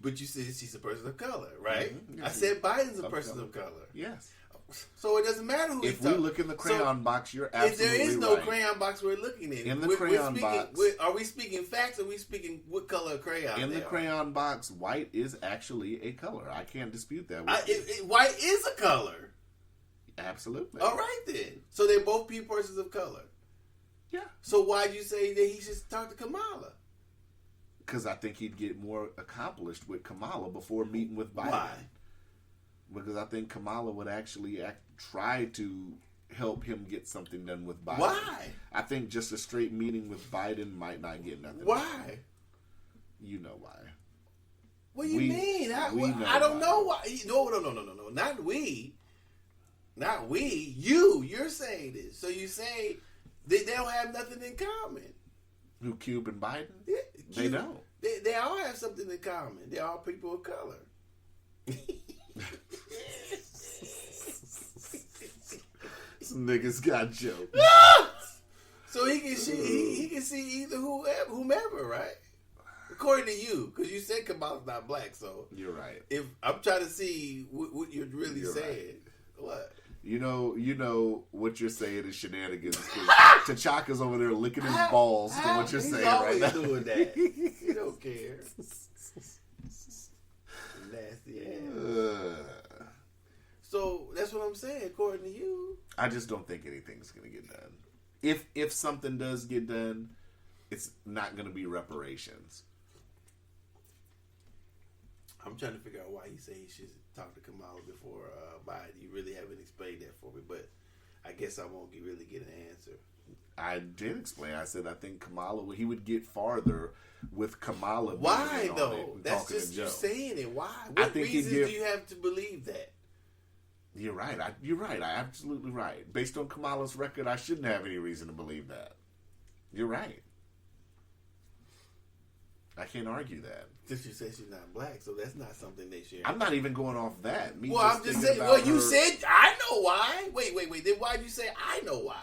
but you said she's a person of color, right? Mm-hmm. I said Biden's a person of color. Yes. So it doesn't matter who. If we look in the crayon box, you're if absolutely there is no right. crayon box we're looking at. In the crayon box. Are we speaking facts or are we speaking what color of crayon? In the crayon box, white is actually a color. I can't dispute that. White is a color. Absolutely. All right then. So they both be persons of color. Yeah. So why'd you say that he should talk to Kamala? Because I think he'd get more accomplished with Kamala before meeting with Biden. Why? Because I think Kamala would actually try to help him get something done with Biden. Why? I think just a straight meeting with Biden might not get nothing. Why? Done. You know why. What do you mean? I don't know why. No. Not we. Not we. You're saying this. So you say they don't have nothing in common. Who, Cube and Biden? Yeah, They don't. They all have something in common. They're all people of color. Some niggas got jokes. So he can see either whomever, right? According to you, because you said Kamala's not black. So You're right. if I'm trying to see what you're really saying, right. what? You know what you're saying is shenanigans. T'Chaka's over there licking his balls to what you're saying right now. He's always doing that. He don't care. Nasty ass. So that's what I'm saying. According to you, I just don't think anything's gonna get done. If something does get done, it's not gonna be reparations. I'm trying to figure out why you say he should talk to Kamala before Biden. You really haven't explained that for me, but I guess I won't really get an answer. I did explain. I said I think Kamala, he would get farther with Kamala. Why being in on though? it and That's talking just to you Joe. saying it. Why? I What think he'd reasons give- do you have to believe that? You're right. You're right. I absolutely right. Based on Kamala's record, I shouldn't have any reason to believe that. You're right. I can't argue that. Since you said she's not black, so that's not something they share. I'm not even going off that. I'm just thinking saying. about Well, you her- said I know why. Wait. Then why'd you say I know why?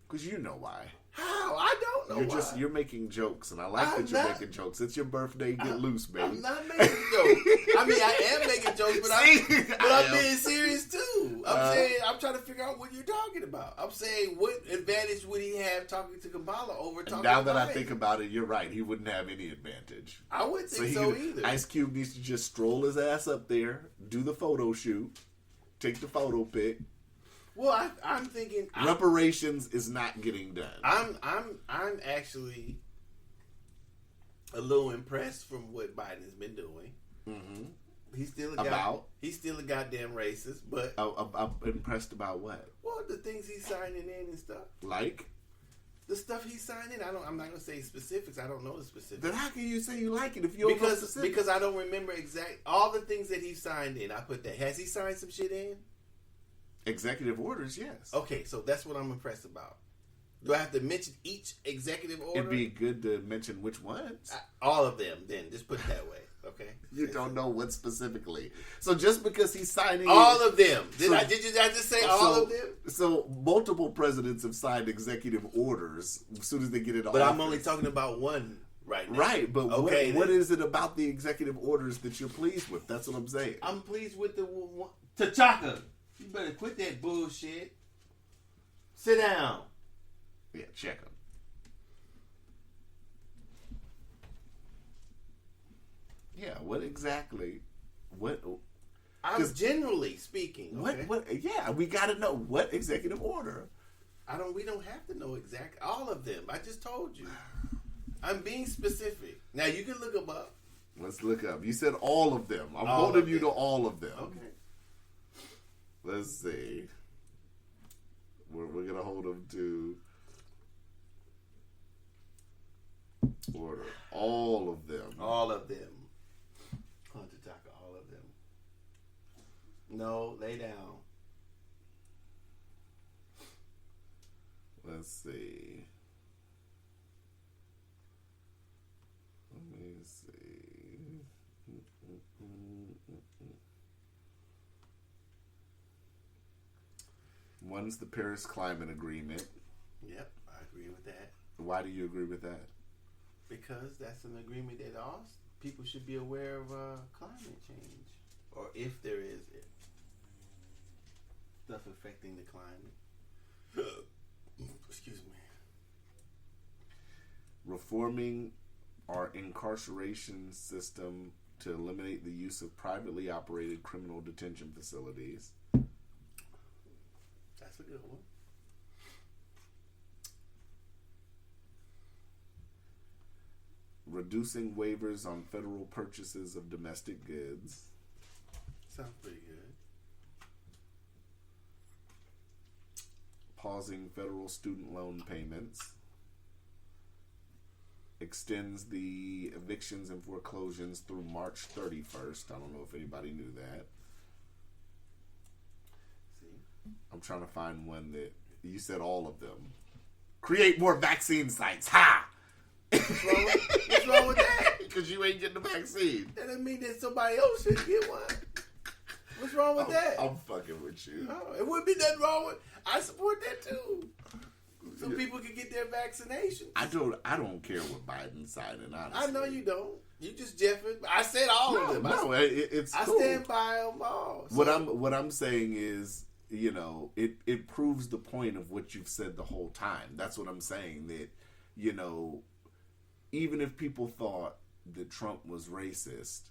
Because you know why. How? I don't. don't know why. You're making jokes, and I like that you're making jokes. It's your birthday. Get loose, baby. I'm not making jokes. I mean, I am making jokes, but I'm being serious too. I'm saying I'm trying to figure out what you're talking about. I'm saying what advantage would he have talking to Kamala over talking? Now to that Biden? I think about it, you're right. He wouldn't have any advantage. I wouldn't think so either. Ice Cube needs to just stroll his ass up there, do the photo shoot, take the photo pic. Well, I'm thinking reparations is not getting done. I'm actually a little impressed from what Biden has been doing. Mm-hmm. He's still a goddamn racist, but I'm impressed about what? Well, the things he's signing in and stuff. Like the stuff he's signing. I'm not gonna say specifics. I don't know the specifics. Then how can you say you like it if you don't know specifics? Because I don't remember all the things that he signed in. I put that. Has he signed some shit in? Executive orders, yes. Okay, so that's what I'm impressed about. Do I have to mention each executive order? It'd be good to mention which ones. All of them, then. Just put it that way, okay? You don't know what specifically. So just because he's signing... All of them. Did I just say all of them? So multiple presidents have signed executive orders as soon as they get it. But I'm only talking about one right now. Right, but what is it about the executive orders that you're pleased with? That's what I'm saying. I'm pleased with the one... T'Chaka! You better quit that bullshit. Sit down. Yeah, check him. Yeah, what exactly? What? I'm generally speaking. Okay? What? Yeah, we got to know what executive order. We don't have to know exactly all of them. I just told you. I'm being specific. Now you can look them up. Let's look up. You said all of them. I'm holding you to all of them. Okay. Let's see. We're gonna hold them to order. All of them. All of them. Hunter Tucker, all of them. No, lay down. Let's see. Let me see. One's the Paris Climate Agreement. Yep, I agree with that. Why do you agree with that? Because that's an agreement that all people should be aware of climate change, or if there is stuff affecting the climate. Excuse me. Reforming our incarceration system to eliminate the use of privately operated criminal detention facilities. That's a good one. Reducing waivers on federal purchases of domestic goods. Sounds pretty good. Pausing federal student loan payments. Extends the evictions and foreclosures through March 31st. I don't know if anybody knew that. I'm trying to find one that you said all of them. Create more vaccine sites. Ha! What's wrong with that? Because you ain't getting the vaccine. That doesn't mean that somebody else should get one. What's wrong with that? I'm fucking with you. Oh, it wouldn't be nothing wrong with. I support that too. So people can get their vaccinations. I don't care what Biden's signing. Honestly, I know you don't. You just Jeffing. I said all of them. No, it's cool. I stand by them all. So. What I'm saying is, you know, it proves the point of what you've said the whole time. That's what I'm saying. That, you know, even if people thought that Trump was racist,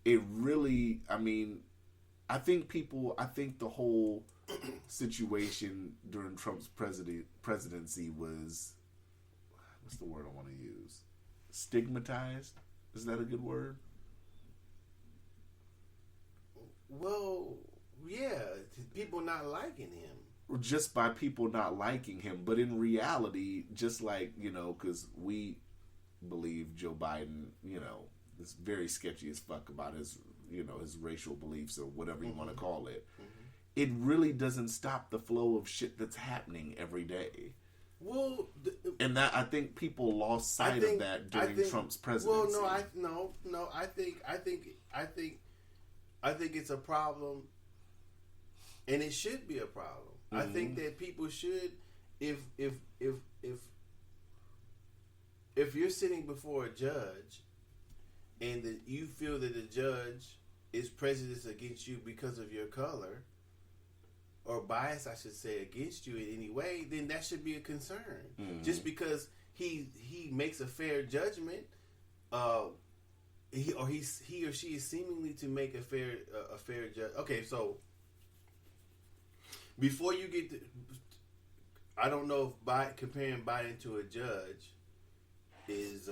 it really, I mean, I think the whole situation during Trump's presidency was, what's the word I want to use? Stigmatized? Is that a good word? Well, yeah, people not liking him. Just by people not liking him, but in reality, just like, you know, because we believe Joe Biden, you know, is very sketchy as fuck about his, you know, his racial beliefs or whatever you want to call it. Mm-hmm. It really doesn't stop the flow of shit that's happening every day. Well, and that I think people lost sight of that during Trump's presidency. Well, I think it's a problem, and it should be a problem. Mm-hmm. I think that people should, if if you're sitting before a judge and that you feel that the judge is prejudiced against you because of your color, or bias, I should say, against you in any way, then that should be a concern. Mm-hmm. Just because he makes a fair judgment, he or she is seemingly to make a fair judge. Okay, so before you get to, I don't know if comparing Biden to a judge is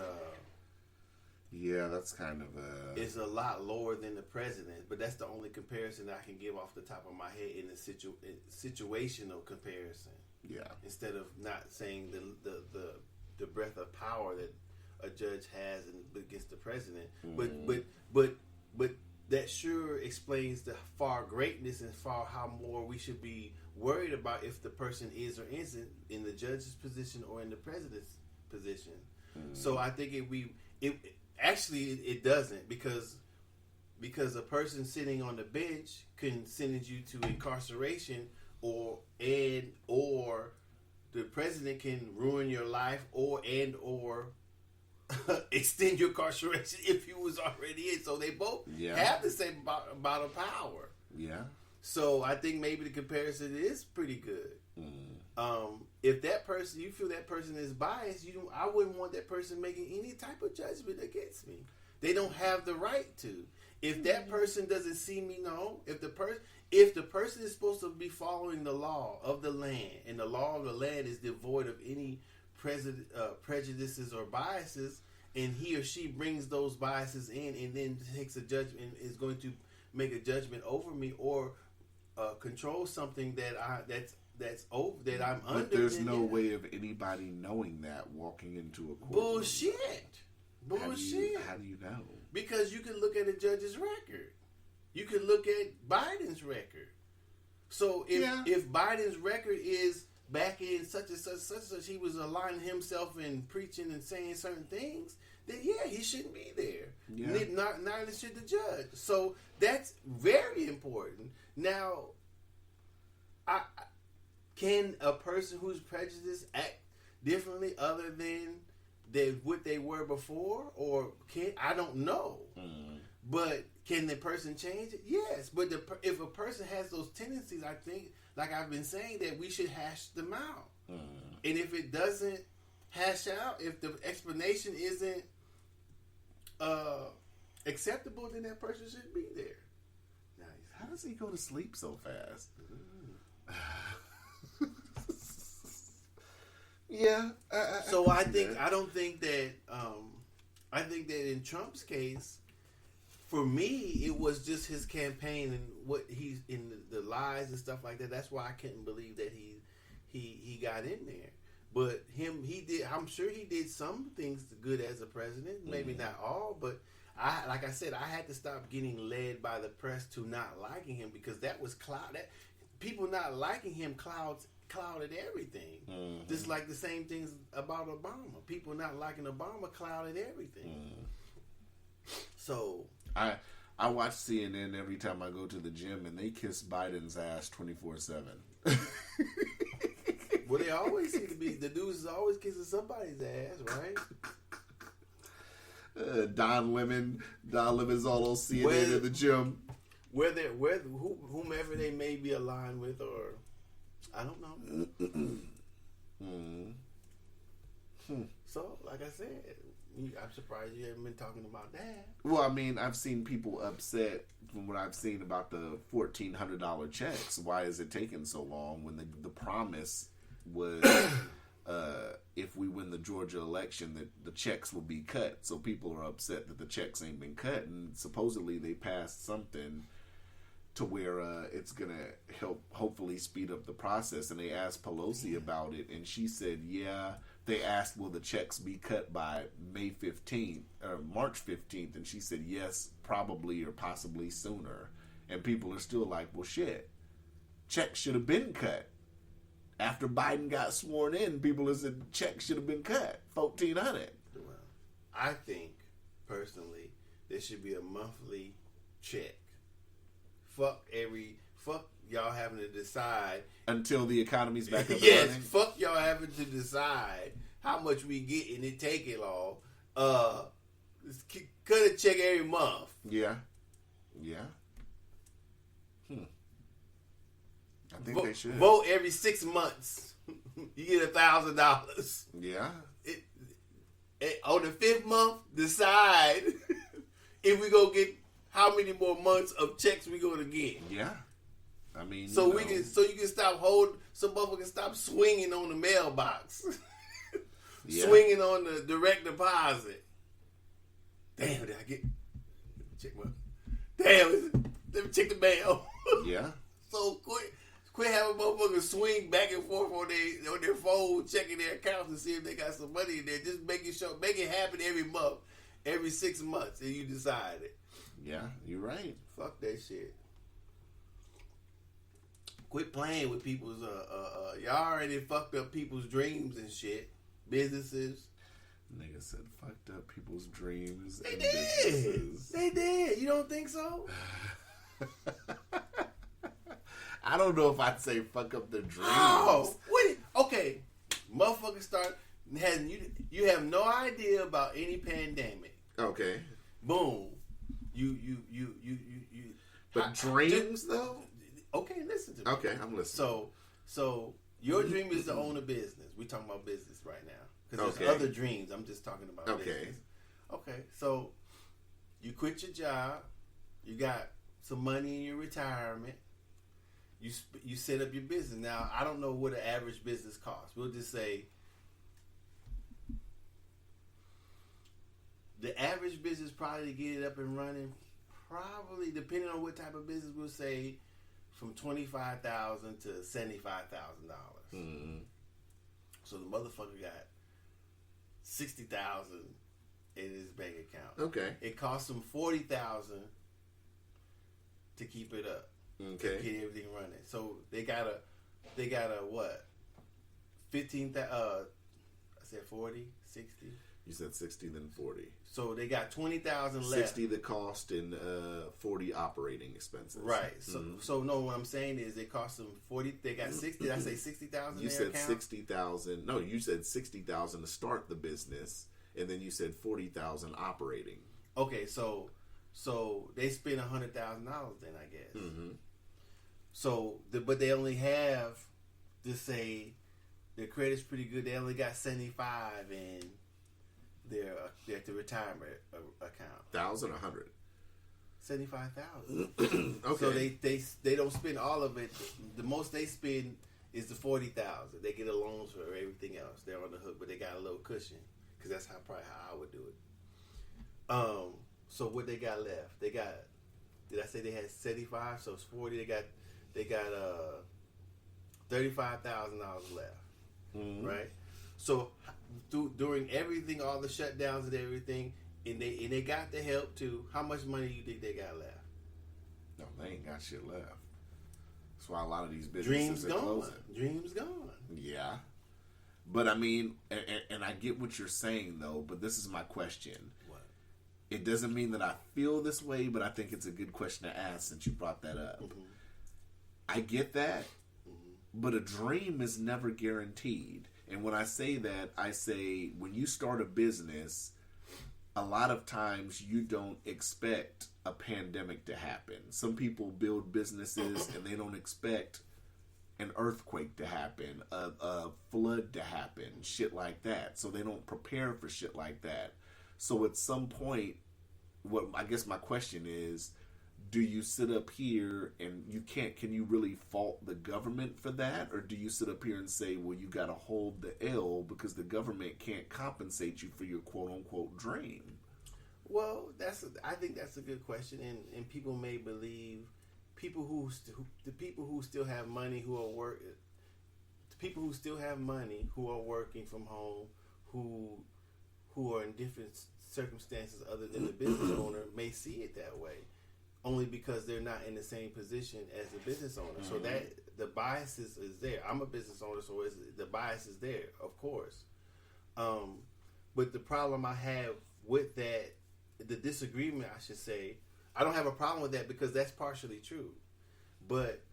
yeah, that's kind of it's a lot lower than the president, but that's the only comparison I can give off the top of my head in a situational comparison. Yeah. Instead of not saying the breadth of power that a judge has against the president, but that sure explains the far greatness and far how more we should be worried about if the person is or isn't in the judge's position or in the president's position. So I think it doesn't, because a person sitting on the bench can sentence you to incarceration, or the president can ruin your life or extend your incarceration if you was already in. So they both have the same amount of power. Yeah. So I think maybe the comparison is pretty good. If that person, you feel that person is biased, I wouldn't want that person making any type of judgment against me. They don't have the right to. If that person doesn't see me, no. If the person is supposed to be following the law of the land, and the law of the land is devoid of any prejudices or biases, and he or she brings those biases in and then takes a judgment and is going to make a judgment over me or control something that's over that I'm under. But there's no way of anybody knowing that walking into a court. Bullshit. How do you know? Because you can look at a judge's record. You can look at Biden's record. So if Biden's record is back in such and such, he was aligning himself and preaching and saying certain things, then he shouldn't be there. Yeah. Neither should the judge. So that's very important. Now, can a person who's prejudiced act differently other than what they were before? Or I don't know. But can the person change it? Yes. But if a person has those tendencies, I think, like I've been saying, that we should hash them out. And if it doesn't hash out, if the explanation isn't acceptable, then that person should be there. Nice. How does he go to sleep so fast? Yeah. So I don't think that I think that in Trump's case, for me, it was just his campaign and what he's in the lies and stuff like that. That's why I couldn't believe that he got in there. But he did. I'm sure he did some things good as a president. Maybe not all, but like I said, I had to stop getting led by the press to not liking him, because that was people not liking him clouded everything. Just like the same things about Obama. People not liking Obama clouded everything. So I watch CNN every time I go to the gym, and they kiss Biden's ass 24/7. Well, they always seem to be. The dudes is always kissing somebody's ass, right? Don Lemon's all on CNN in the gym. Whomever they may be aligned with, or I don't know. So, like I said, I'm surprised you haven't been talking about that. Well, I mean, I've seen people upset from what I've seen about the $1,400 checks. Why is it taking so long when the promise was if we win the Georgia election that the checks will be cut? So people are upset that the checks ain't been cut, and supposedly they passed something to where it's going to help hopefully speed up the process. And they asked Pelosi about it, and she said, they asked, will the checks be cut by May 15th or March 15th? And she said, yes, probably or possibly sooner. And people are still like, well, shit, checks should have been cut. After Biden got sworn in, people have said checks should have been cut. $1,400. Well, I think, personally, there should be a monthly check. Fuck y'all having to decide until the economy's back up. Yes, fuck y'all having to decide how much we get and it take it all. Cut a check every month. Yeah. I think they should vote every 6 months. You get $1,000. Yeah. On the 5th month, decide if we go get how many more months of checks we gonna get. Yeah. I mean, so you can stop so motherfuckers can stop swinging on the mailbox, swinging on the direct deposit. Damn, did I get? Check my. Damn, let me check the mail. Yeah. So quit having motherfuckers swing back and forth on their phone, checking their accounts to see if they got some money in there. Just make it happen every month, every 6 months, and you decide it. Yeah, you're right. Fuck that shit. Quit playing with people's. Y'all already fucked up people's dreams and shit. Businesses. Nigga said fucked up people's dreams. They and did. businesses. They did. You don't think so? I don't know if I'd say fuck up the dreams. Oh, okay. Motherfuckers start. You have no idea about any pandemic. Okay. Boom. You. But dreams though. Okay, listen to me. Okay, I'm listening. So your dream is to own a business. We talking about business right now because there's other dreams. I'm just talking about business. Okay, so you quit your job. You got some money in your retirement. You set up your business. Now I don't know what an average business costs. We'll just say the average business probably to get it up and running. Probably depending on what type of business, we'll say from $25,000 to $75,000. Mm-hmm. So the motherfucker got $60,000 in his bank account. Okay. It costs him $40,000 to keep it up. Okay. To get everything running. So they got a what? 15,000. I said 40, 60. You said 60, then 40. So they got 20,000 left. 60 the cost and 40 operating expenses. Right. So no, what I'm saying is it cost them 40. They got 60. Did I say 60,000? You said account? 60,000. No, you said 60,000 to start the business, and then you said 40,000 operating. Okay, so they spend $100,000 then, I guess. Mm-hmm. So, but they only have to say their credit's pretty good. They only got 75 in their retirement account. 1,000 or 100? 75,000. Okay. So they don't spend all of it. The most they spend is the 40,000. They get a loan for everything else. They're on the hook, but they got a little cushion because that's probably how I would do it. So what they got left? They got. Did I say they had 75? So it's 40. They got $35,000 left. Mm-hmm. Right. So during everything, all the shutdowns and everything, and they got the help too. How much money do you think they got left? No, they ain't got shit left. That's why a lot of these businesses Dreams are gone. closing. Dreams gone. Yeah. But I mean, and I get what you're saying though, but this is my question. What? It doesn't mean that I feel this way, but I think it's a good question to ask since you brought that up. Mm-hmm. I get that, but a dream is never guaranteed. And when I say that, I say when you start a business, a lot of times you don't expect a pandemic to happen. Some people build businesses and they don't expect an earthquake to happen, a flood to happen, shit like that. So they don't prepare for shit like that. So at some point, what I guess my question is, do you sit up here and can you really fault the government for that? Or do you sit up here and say, well, you got to hold the L because the government can't compensate you for your quote unquote dream? Well, I think that's a good question. And people may believe the people who still have money who are working from home, who are in different circumstances other than the business owner may see it that way. Only because they're not in the same position as the business owner. So that the bias is there. I'm a business owner, so the bias is there, of course. But the problem I have with that, the disagreement, I should say, I don't have a problem with that because that's partially true. But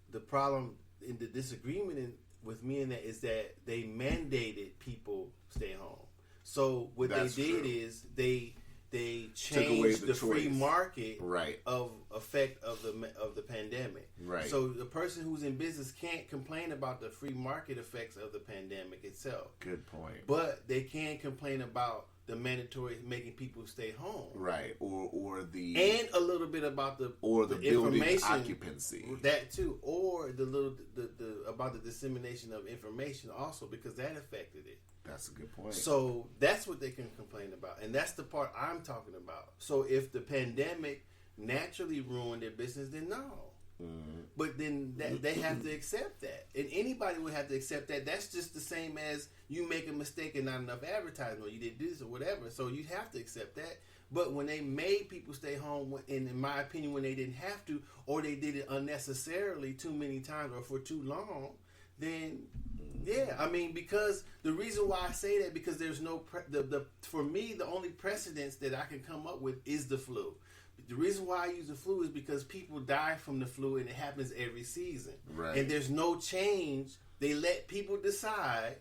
the problem in the disagreement with me in that is that they mandated people stay So what That's they did true. is they away changed the free choice. market Right. of effect of the pandemic. Right. So the person who's in business can't complain about the free market effects of the pandemic itself. Good point. But they can complain about the mandatory making people stay home. Right. Or the And a little bit about the building information occupancy. that too, or the about the dissemination of information also, because that affected it. That's a good point. So that's what they can complain about, and that's the part I'm talking about. So if the pandemic naturally ruined their business, then no. But then they have to accept that, and anybody would have to accept that. That's just the same as you make a mistake and not enough advertisement, or you did this or whatever. So you have to accept that. But when they made people stay home, and in my opinion, when they didn't have to, or they did it unnecessarily too many times or for too long, then yeah, I mean, because the reason why I say that, because there's no for me, the only precedence that I can come up with is the flu. The reason why I use the flu is because people die from the flu, and it happens every season. Right. And there's no change. They let people decide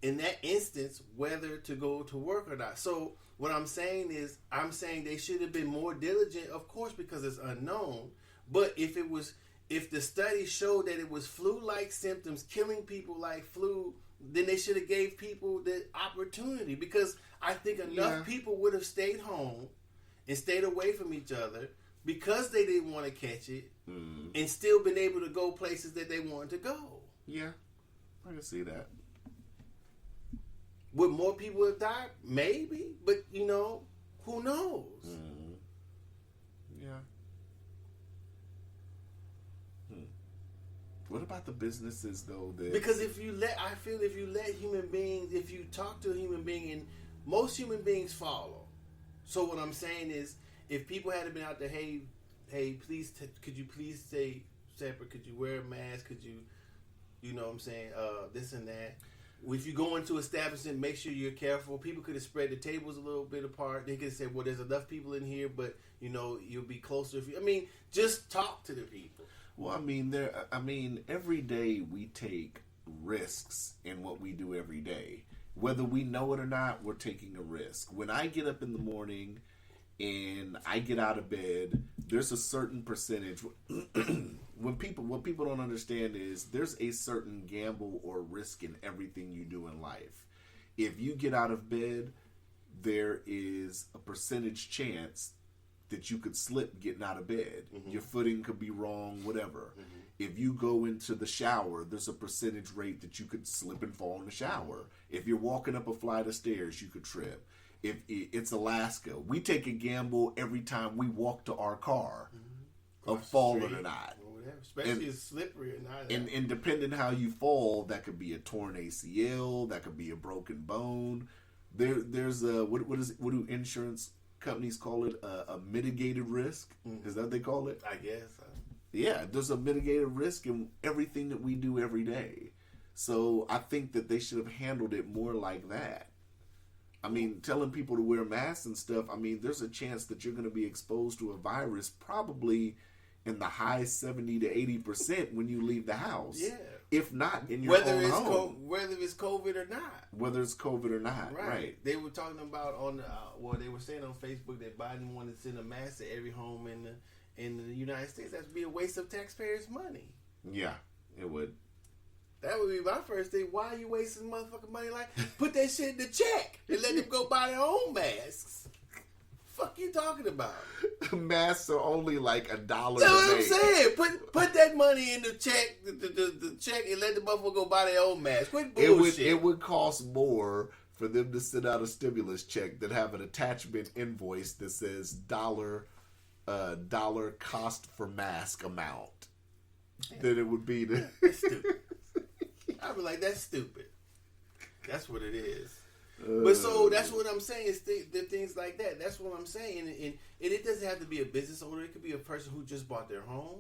in that instance whether to go to work or not. So what I'm saying is, I'm saying they should have been more diligent, of course, because it's unknown. But if the study showed that it was flu-like symptoms killing people like flu, then they should have gave people the opportunity, because I think enough people would have stayed home and stayed away from each other because they didn't want to catch it, and still been able to go places that they wanted to go. Yeah, I can see that. Would more people have died? Maybe, but who knows? Yeah. What about the businesses though? Because if you let human beings, if you talk to a human being, and most human beings follow. So what I'm saying is, if people had been out there, hey, please, could you please stay separate? Could you wear a mask? Could you, what I'm saying, this and that. If you go into establishment, make sure you're careful. People could have spread the tables a little bit apart. They could have said, well, there's enough people in here, but you'll be closer. Just talk to the people. Well, every day we take risks in what we do every day. Whether we know it or not, we're taking a risk. When I get up in the morning and I get out of bed, there's a certain percentage. What people don't understand is there's a certain gamble or risk in everything you do in life. If you get out of bed, there is a percentage chance that you could slip getting out of bed. Your footing could be wrong, whatever. If you go into the shower, there's a percentage rate that you could slip and fall in the shower. If you're walking up a flight of stairs, you could trip. If it's Alaska, we take a gamble every time we walk to our car of falling or not. Especially if it's slippery or not. And depending how you fall, that could be a torn ACL, that could be a broken bone. There's a what do insurance companies call it? A mitigated risk? Is that what they call it? I guess. Yeah, there's a mitigated risk in everything that we do every day. So I think that they should have handled it more like that. Telling people to wear masks and stuff, there's a chance that you're going to be exposed to a virus probably in the high 70 to 80% when you leave the house. Yeah. If not in your own home. Whether it's COVID or not. Whether it's COVID or not, right. They were talking about they were saying on Facebook that Biden wanted to send a mask to every home in the United States. That would be a waste of taxpayers' money. Yeah, it would. That would be my first thing. Why are you wasting motherfucking money? Like, put that shit in the check and let them go buy their own masks. Fuck you talking about? Masks are only like $1 That's what I'm make. saying. Put that money in the check, the check, and let the motherfucker go buy their own mask. Quit bullshit. It would cost more for them to send out a stimulus check than have an attachment invoice that says dollar cost for mask amount than it would be to. That's stupid. I'd be like, that's stupid. That's what it is. But so that's what I'm saying is things like that. That's what I'm saying, and it doesn't have to be a business owner. It could be a person who just bought their home,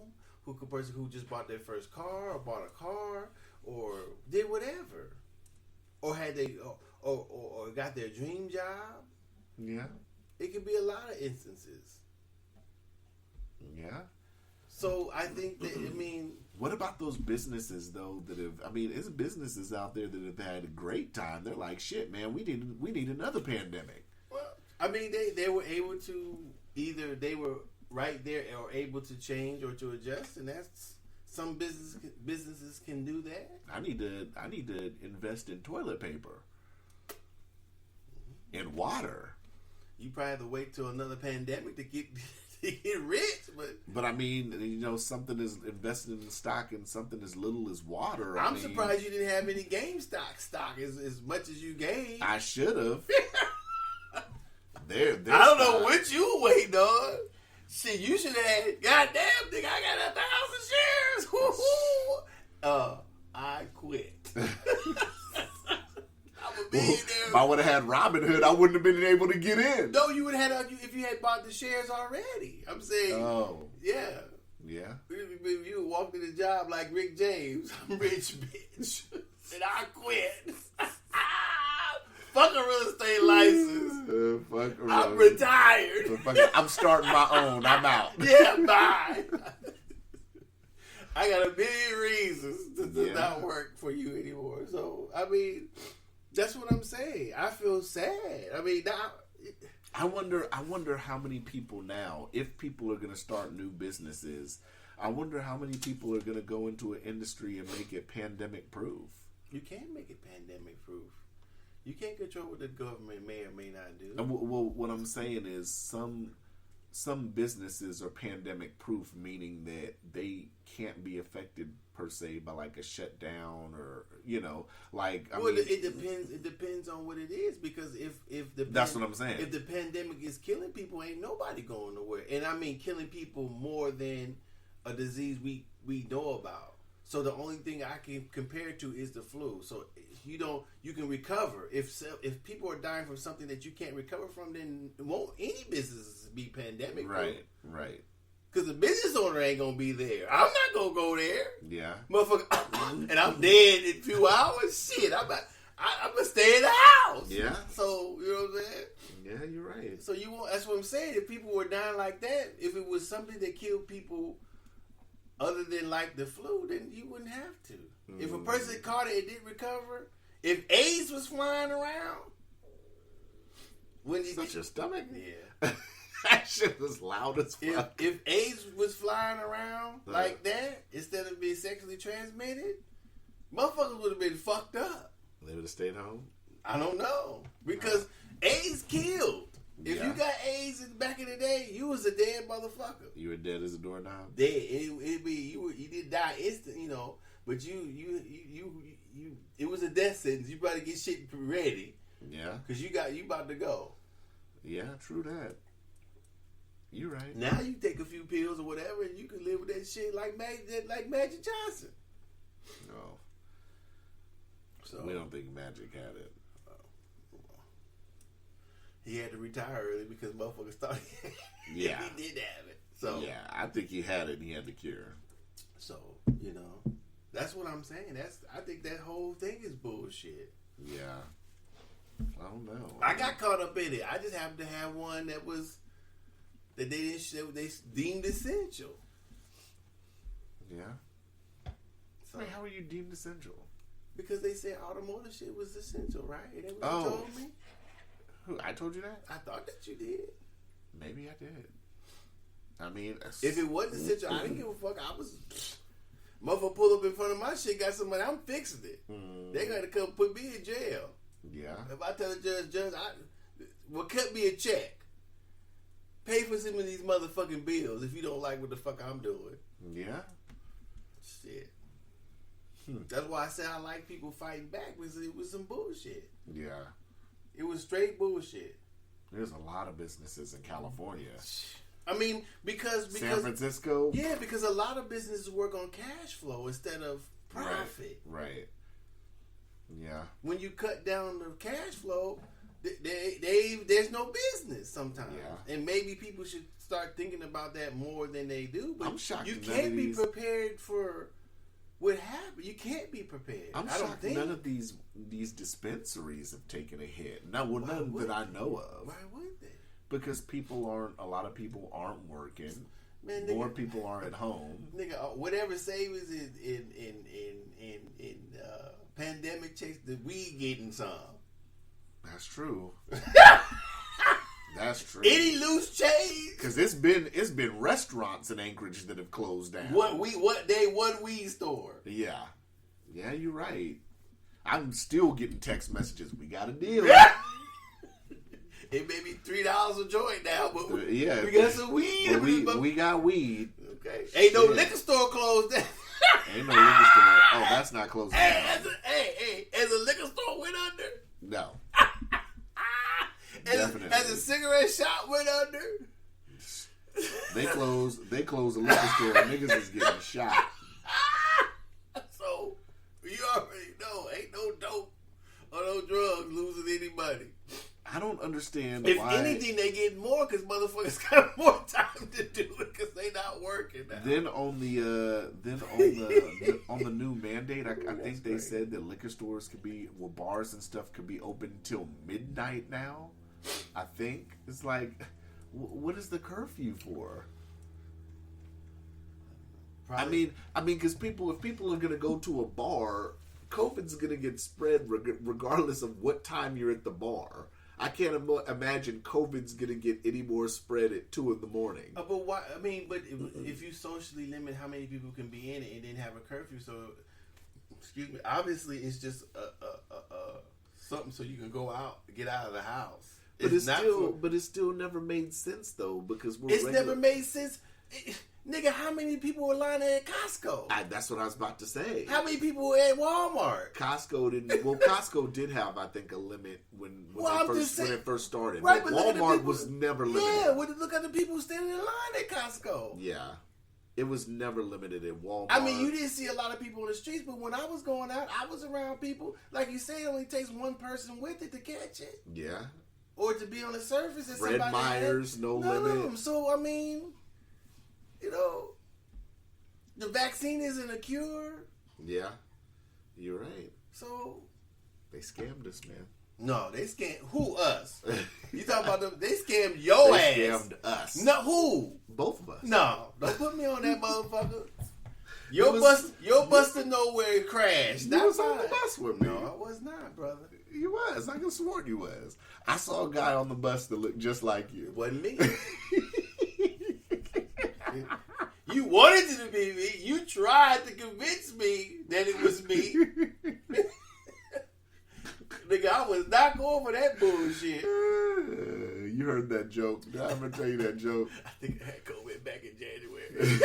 person who just bought their first car, or bought a car, or did whatever, or had or got their dream job. Yeah, it could be a lot of instances. Yeah. So I think that what about those businesses though that have? I mean, there's businesses out there that have had a great time. They're like, shit, man, we need another pandemic. well, they were able to either they were right there or able to change or to adjust, and that's some businesses can do that. I need to invest in toilet paper and water. You probably have to wait till another pandemic to get rich, but I mean, something is invested in the stock and something as little as water. I'm surprised you didn't have any GameStop stock as much as you gained. I should have. I don't know what you were waiting on. Shit, you should have had. Goddamn, nigga, I got 1,000 shares. Woo-hoo. I quit. If I would have had Robinhood, I wouldn't have been able to get in. No, you would have had if you had bought the shares already. I'm saying, yeah. If you walked in the job like Rick James, I'm rich, bitch, and I quit. Fuck a real estate license. I'm retired. I'm starting my own. I'm out. Yeah, bye. I got a million reasons to not work for you anymore. So, I mean, that's what I'm saying. I feel sad. I mean, I wonder how many people now, if people are going to start new businesses, I wonder how many people are going to go into an industry and make it pandemic proof. You can't make it pandemic proof. You can't control what the government may or may not do. Well, what I'm saying is some businesses are pandemic proof, meaning that they can't be affected per se by like a shutdown or it depends. It depends on what it is, because if that's what I'm saying. If the pandemic is killing people, ain't nobody going nowhere. And I mean killing people more than a disease we know about. So the only thing I can compare it to is the flu. So you can recover. If people are dying from something that you can't recover from, then won't any businesses be pandemic? Right. Because the business owner ain't gonna be there. I'm not gonna go there. Yeah, motherfucker. And I'm dead in a few hours. Shit, I'm gonna stay in the house. Yeah. So you know what I'm saying? Yeah, you're right. So that's what I'm saying. If people were dying like that, if it was something that killed people other than like the flu, then you wouldn't have to. If a person caught it and didn't recover, if AIDS was flying around, wouldn't you Such your stomach? Yeah. That shit was loud as fuck. If AIDS was flying around like that, instead of being sexually transmitted, motherfuckers would have been fucked up. They would have stayed home? I don't know. Because AIDS killed. If you got AIDS back in the day, you was a dead motherfucker. You were dead as a doorknob? Dead. It'd be you did die instant, but you it was a death sentence. You better get shit ready. Yeah. Because you about to go. Yeah, true that. You're right. Now you take a few pills or whatever, and you can live with that shit like Magic Johnson. No. So we don't think Magic had it. He had to retire early because motherfuckers thought he did have it. So yeah, I think he had it and he had the cure. So, that's what I'm saying. I think that whole thing is bullshit. Yeah. I don't know. I got caught up in it. I just happened to have one that they deemed essential. Yeah. So, wait, how are you deemed essential? Because they said automotive shit was essential, right? And they told me. Who? I told you that? I thought that you did. Maybe I did. I mean, if it wasn't essential, I didn't give a fuck. I was motherfucker pull up in front of my shit, got somebody, I'm fixing it. They gotta come put me in jail. Yeah. If I tell the judge, cut me a check. Pay for some of these motherfucking bills if you don't like what the fuck I'm doing. Yeah. Shit. That's why I said I like people fighting back, because it was some bullshit. Yeah. It was straight bullshit. There's a lot of businesses in California. I mean, because San Francisco? Yeah, because a lot of businesses work on cash flow instead of profit. Right. Yeah. When you cut down the cash flow, there's no business sometimes. Yeah. And maybe people should start thinking about that more than they do. But I'm shocked you can't be prepared for what happened. You can't be prepared. I'm shocked none of these dispensaries have taken a hit. None that I know of. Why would they? Because a lot of people aren't working. Man, more nigga, people are at home. nigga, whatever savings in pandemic checks, that we getting some. That's true. That's true. Any loose change? Because it's been restaurants in Anchorage that have closed down. One weed store. Yeah, you're right. I'm still getting text messages. We got a deal. It may be $3 a joint now, but we got some weed. But we got weed. Okay. Ain't no liquor store closed down. Ain't no liquor store. Oh, that's not closed down. As a liquor store went under. No. Definitely. As a cigarette shop went under. They closed the liquor store. Niggas is getting shot. So you already know, ain't no dope or no drugs losing any money. I don't understand if why. If anything, they get more because motherfuckers got more time to do it because they not working now. Then on the new mandate, I think they said that liquor stores bars and stuff could be open till midnight now. I think it's like, what is the curfew for? Probably. I mean, because if people are gonna go to a bar, COVID's gonna get spread regardless of what time you're at the bar. I can't imagine COVID's gonna get any more spread at 2 a.m. But why? I mean, but if you socially limit how many people can be in it and then have a curfew, so excuse me, obviously it's just something so you can go out, get out of the house. But it still never made sense though because never made sense. Nigga, how many people were lining at Costco? That's what I was about to say. How many people were at Walmart? Costco didn't. Well, Costco did have, I think, a limit when it first started. Right, but Walmart was never limited. Yeah, look at the people standing in line at Costco. Yeah, it was never limited at Walmart. I mean, you didn't see a lot of people in the streets, but when I was going out, I was around people. Like you say, it only takes one person with it to catch it. Yeah. Or to be on the surface. And Fred Meyers, no limit. So, I mean... You know, the vaccine isn't a cure. Yeah, you're right. So they scammed us, man. No, they scammed who? Us? You talking about them? They scammed your ass. They scammed us. No, who? Both of us. No, don't put me on that motherfucker. Your bus to nowhere crashed. You was on the bus with me. No, I was not, brother. You was. I could have sworn you was. I saw a guy on the bus that looked just like you. It wasn't me. You wanted it to be me. You tried to convince me that it was me. Nigga, I was not going for that bullshit. You heard that joke. I'm going to tell you that joke. I think I had COVID back in January.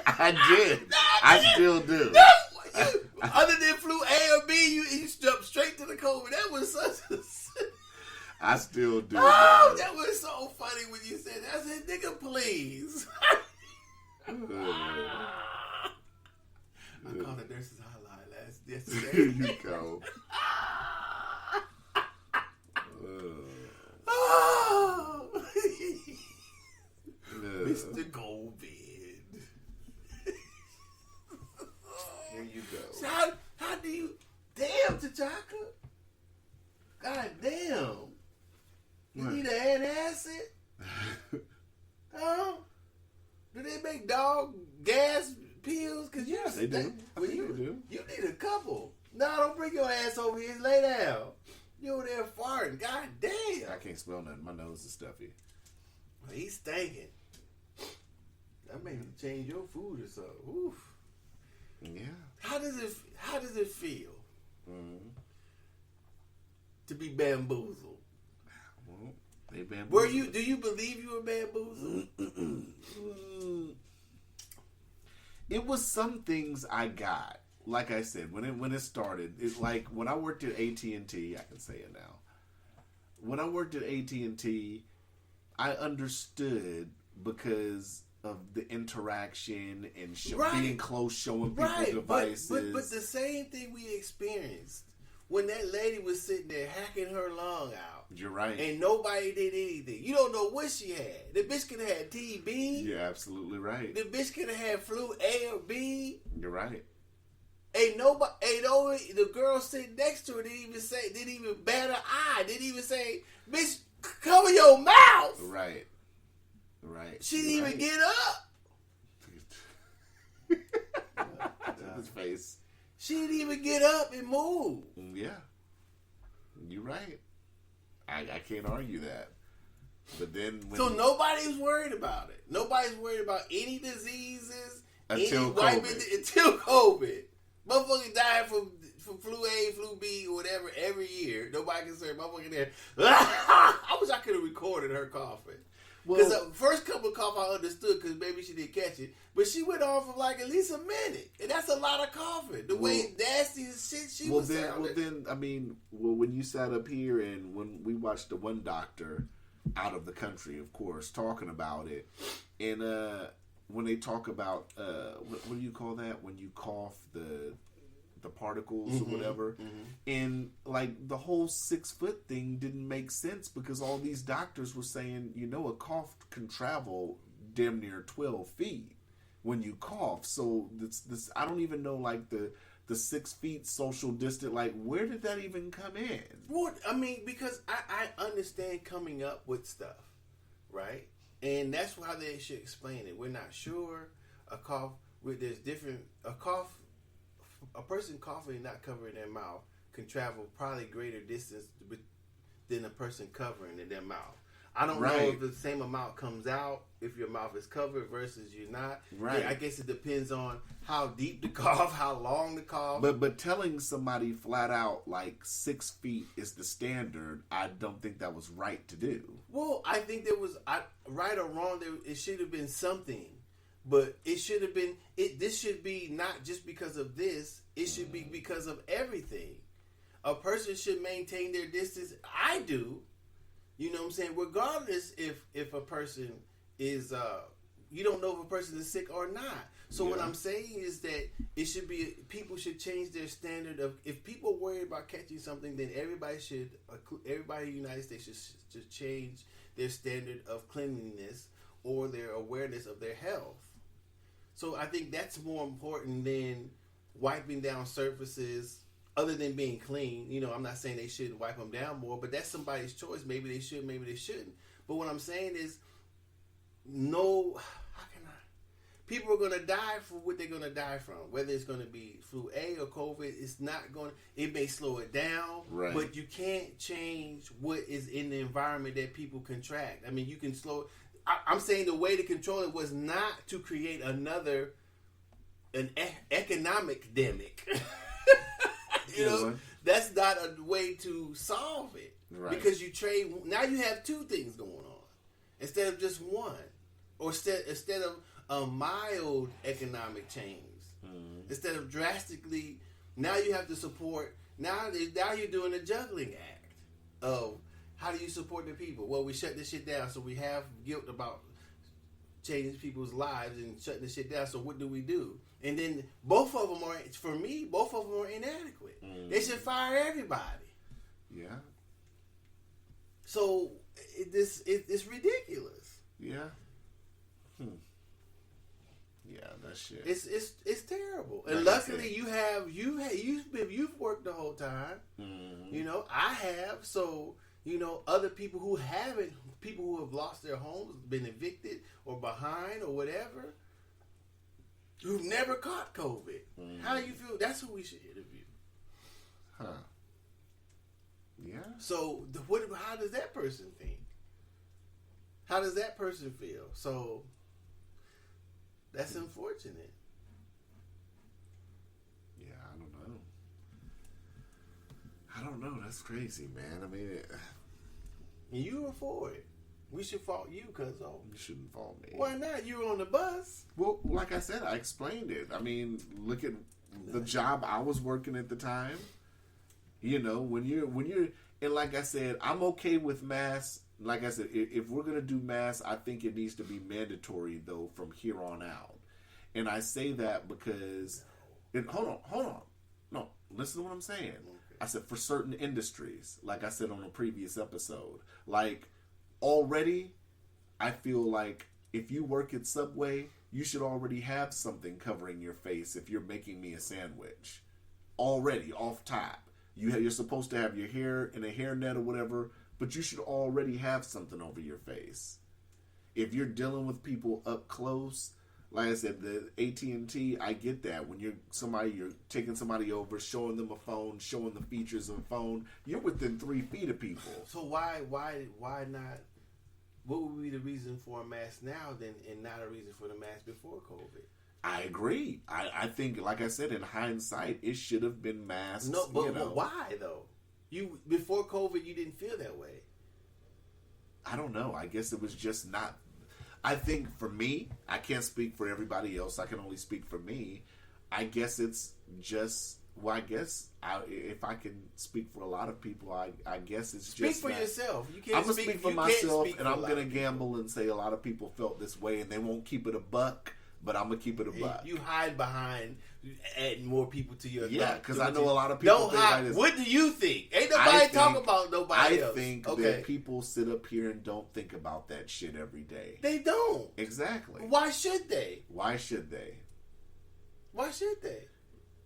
I did. I still do. No, other than flu A or B, you jumped straight to the COVID. That was such a... I still do. Oh, that was so funny when you said that. I said, nigga, please. I called the nurse's hotline yesterday. You go. Mr. Goldbeard. Here you go. So how do you... Damn, T'Chaka. God damn. You need an antacid? Huh? Do they make dog gas pills? Cause yes, they do. They do. You need a couple. No, don't bring your ass over here. Lay down. You over there farting. God damn. I can't smell nothing. My nose is stuffy. He's stinking. That made me change your food or something. Oof. Yeah. How does it feel to be bamboozled? Well, they bamboozled. Were you? Do you believe you were bamboozled? It was some things I got. Like I said, when it started, it's like when I worked at AT&T. I can say it now. When I worked at AT&T, I understood because of the interaction and being close, showing people devices. But the same thing we experienced when that lady was sitting there hacking her lung out. You're right. And nobody did anything. You don't know what she had. The bitch could have had TB. You're absolutely right. The bitch could have had flu A or B. You're right. The girl sitting next to her didn't even bat her eye, didn't even say, bitch, cover your mouth. Right. Right. She didn't even get up. She didn't even get up and move. Yeah, you're right. I can't argue that. But then So nobody's worried about it. Nobody's worried about any diseases until COVID. Motherfuckers die from flu A, flu B, or whatever every year. Nobody can say motherfucker there. I wish I could have recorded her coughing. Because the first couple of coughs I understood because maybe she didn't catch it. But she went on for like at least a minute. And that's a lot of coughing. The way nasty as shit she was sounding. Well, then, I mean, when you sat up here and when we watched the one doctor out of the country, of course, talking about it. And when they talk about, what do you call that? When you cough, the particles or whatever. And like the whole 6 foot thing didn't make sense because all these doctors were saying, a cough can travel damn near 12 feet when you cough. So this I don't even know like the 6 feet social distance, like where did that even come in? Well, I mean, because I understand coming up with stuff, right? And that's how they should explain it. We're not sure. A cough, a person coughing and not covering their mouth can travel probably greater distance than a person covering in their mouth. I don't know if the same amount comes out if your mouth is covered versus you're not. Right. I guess it depends on how deep the cough, how long the cough. But telling somebody flat out like 6 feet is the standard, I don't think that was right to do. Well, I think there was right or wrong. It should have been something. But it should have been, this should be not just because of this, it should be because of everything. A person should maintain their distance. I do. You know what I'm saying? Regardless if a person is, you don't know if a person is sick or not. So what I'm saying is that it should be, people should change their standard of, if people worry about catching something, then everybody in the United States should change their standard of cleanliness or their awareness of their health. So I think that's more important than wiping down surfaces other than being clean. I'm not saying they shouldn't wipe them down more, but that's somebody's choice. Maybe they should, maybe they shouldn't. But what I'm saying is, people are going to die for what they're going to die from. Whether it's going to be flu A or COVID, it may slow it down, but you can't change what is in the environment that people contract. I mean, you can slow it. I'm saying the way to control it was not to create an economic demic. That's not a way to solve it. Right. Because now you have two things going on instead of just one, or instead of a mild economic change, instead of drastically. Now you have to support. Now you're doing a juggling act of. How do you support the people? Well, we shut this shit down, so we have guilt about changing people's lives and shutting this shit down. So what do we do? And then both of them are inadequate. They should fire everybody. Yeah. So it's ridiculous. Yeah. Yeah, that shit. It's terrible. And luckily you've worked the whole time. I have. So. Other people who haven't, people who have lost their homes, been evicted or behind or whatever, who've never caught COVID. How do you feel? That's who we should interview. Huh. Yeah. So, how does that person think? How does that person feel? So, that's unfortunate. Yeah, I don't know. That's crazy, man. I mean, and you were for it. We should fault you, cuzzo. You shouldn't fault me. Why not? You were on the bus. Well, like I said, I explained it. I mean, look at the job I was working at the time. When you're, and like I said, I'm okay with masks. Like I said, if we're gonna do masks, I think it needs to be mandatory though from here on out. And I say that because, hold on, no, listen to what I'm saying. I said for certain industries, like I said on a previous episode, like already, I feel like if you work at Subway, you should already have something covering your face if you're making me a sandwich. Already, off top. You're supposed to have your hair in a hairnet or whatever, but you should already have something over your face. If you're dealing with people up close, like I said, the AT&T, I get that. When you're taking somebody over, showing them a phone, showing the features of a phone, you're within 3 feet of people. So why not? What would be the reason for a mask now then, and not a reason for the mask before COVID? I agree. I think, like I said, in hindsight, it should have been masks. No, but why though? You before COVID, you didn't feel that way. I don't know. I guess it was just not. I think for me, I can't speak for everybody else. I can only speak for me. I guess it's just. Well, I guess if I can speak for a lot of people, I guess it's speak just. Speak for yourself. You can't. I'm gonna speak for myself, and I'm gonna people. gamble and say a lot of people felt this way, and they won't keep it a buck. But I'm gonna keep it a buck. You hide behind adding more people to your because I know a lot of people don't hide. What do you think? Ain't nobody talking about nobody else. I think that people sit up here and don't think about that shit every day. They don't. Exactly. Why should they? Why should they? Why should they?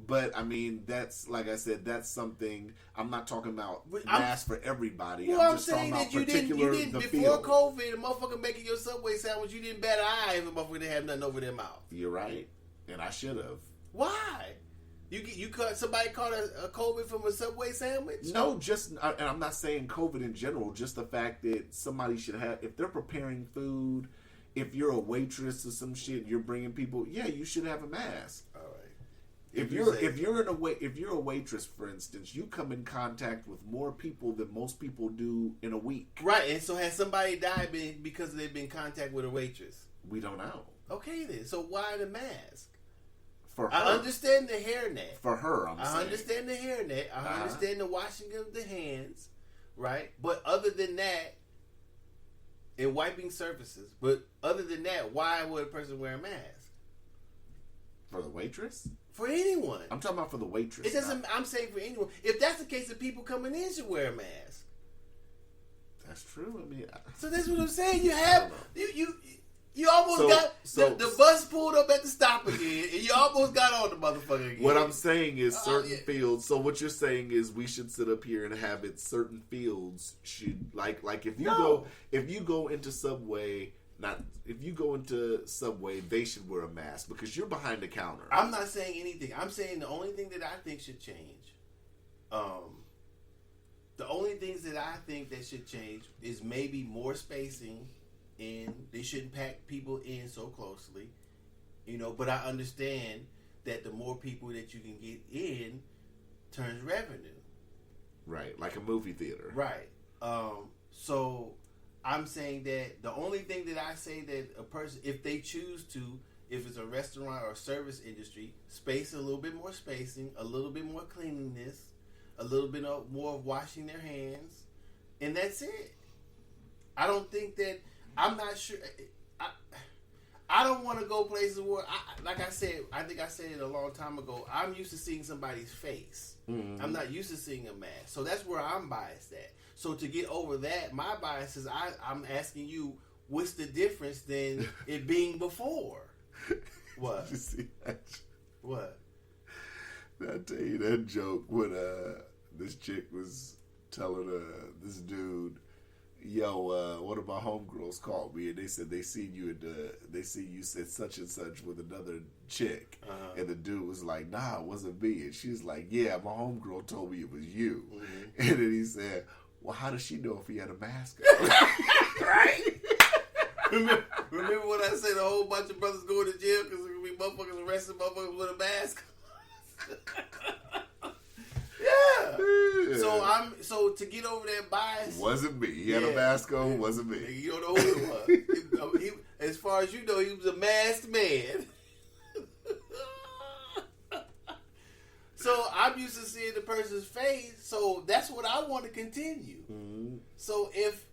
But I mean, that's like I said. That's something. I'm not talking about masks for everybody. Well, I'm I'm just saying talking that about you didn't the before field. COVID. The motherfucker making your Subway sandwich, you didn't bat an eye if a motherfucker didn't have nothing over their mouth. You're right, and I should have. Why? You caught somebody caught a COVID from a Subway sandwich? No, and I'm not saying COVID in general. Just the fact that somebody should have, if they're preparing food, if you're a waitress or some shit, you're bringing people. Yeah, you should have a mask. All right. If you're a waitress, for instance, you come in contact with more people than most people do in a week. Right, and so has somebody died because they've been in contact with a waitress? We don't know. Okay then, so why the mask? For her. I understand the hairnet. For her, I understand the hairnet. I understand the washing of the hands, right? But other than that, and wiping surfaces. But other than that, why would a person wear a mask? For the waitress? For anyone. I'm talking about for the waitress. It doesn't. I'm saying for anyone. If that's the case, the people coming in should wear a mask. That's true. I mean, so that's what I'm saying. You have you almost got the bus pulled up at the stop again, and you almost got on the motherfucker again. What I'm saying is certain fields. So what you're saying is we should sit up here and have it. Certain fields should like if you go into Subway. If you go into Subway, they should wear a mask because you're behind the counter. I'm not saying anything. I'm saying the only thing that I think should change. The only things that I think that should change is maybe more spacing, and they shouldn't pack people in so closely. But I understand that the more people that you can get in turns revenue. Right, like a movie theater. Right. So I'm saying that the only thing that I say that a person, if they choose to, if it's a restaurant or service industry, space a little bit more spacing, a little bit more cleanliness, a little bit more of washing their hands, and that's it. I don't think that, I'm not sure, I don't want to go places where, like I said, I think I said it a long time ago, I'm used to seeing somebody's face. Mm-hmm. I'm not used to seeing a mask. So that's where I'm biased at. So to get over that, my bias is I'm asking you, what's the difference than it being before? What? Did you see that? What? I tell you that joke when this chick was telling this dude, yo, one of my homegirls called me and they said they seen you said such and such with another chick, and the dude was like, nah, it wasn't me, and she was like, yeah, my homegirl told me it was you, and then he said, well, how does she know if he had a mask on? Right? Remember when I said a whole bunch of brothers going to jail because we motherfuckers arrested motherfuckers with a mask? Yeah. So to get over that bias, wasn't me. He had a mask on. Wasn't me. You don't know who it was. He, as far as you know, he was a masked man. So I'm used to seeing the person's face. So that's what I want to continue. Mm-hmm. So if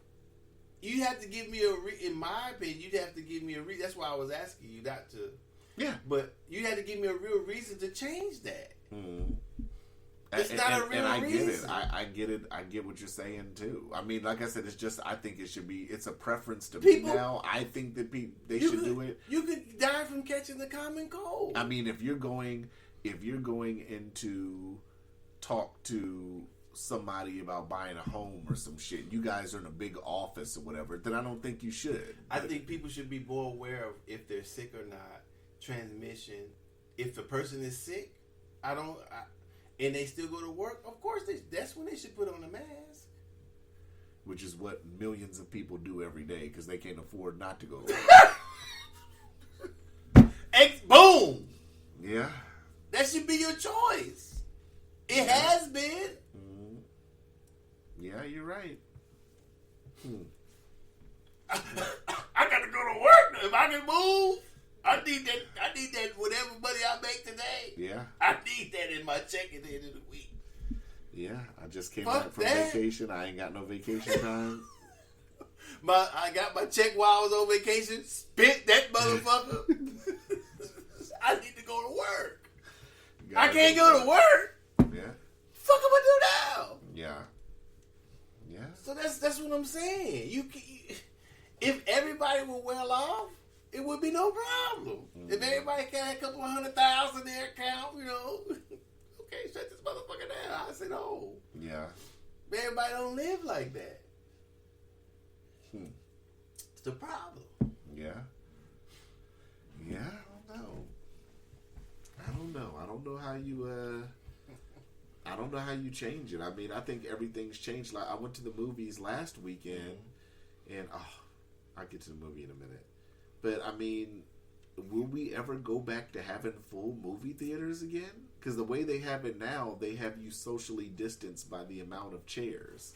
you have to give me in my opinion, you'd have to give me a reason. That's why I was asking you not to. Yeah. But you had to give me a real reason to change that. Mm-hmm. It's not a real And reason. I get it. I get what you're saying too. I mean, like I said, it's just I think it should be. It's a preference to me now. I think that they should do it. You could die from catching the common cold. I mean, if you're going into talk to somebody about buying a home or some shit, you guys are in a big office or whatever, then I don't think you should. I think people should be more aware of if they're sick or not. transmission. If the person is sick, and they still go to work, of course, that's when they should put on a mask. Which is what millions of people do every day because they can't afford not to go. Boom! Yeah. That should be your choice. It has been. Mm-hmm. Yeah, you're right. I gotta go to work. If I can move, I need that whatever money I make today. Yeah. I need that in my check at the end of the week. Yeah, I just came Fuck back from that. vacation. I ain't got no vacation time. I got my check while I was on vacation. Spent that motherfucker. I need to go to work. I can't go to work. Yeah. Fuck am I do now? Yeah. Yeah. So that's what I'm saying. If everybody were well off, it would be no problem. Mm-hmm. If everybody had a couple of $100,000 in their account, okay, shut this motherfucker down. I said, no. Yeah. But everybody don't live like that. It's the problem. Yeah. Yeah, I don't know. I don't know how you change it. I mean, I think everything's changed. Like I went to the movies last weekend and I'll get to the movie in a minute. But I mean, will we ever go back to having full movie theaters again? Because the way they have it now, they have you socially distanced by the amount of chairs.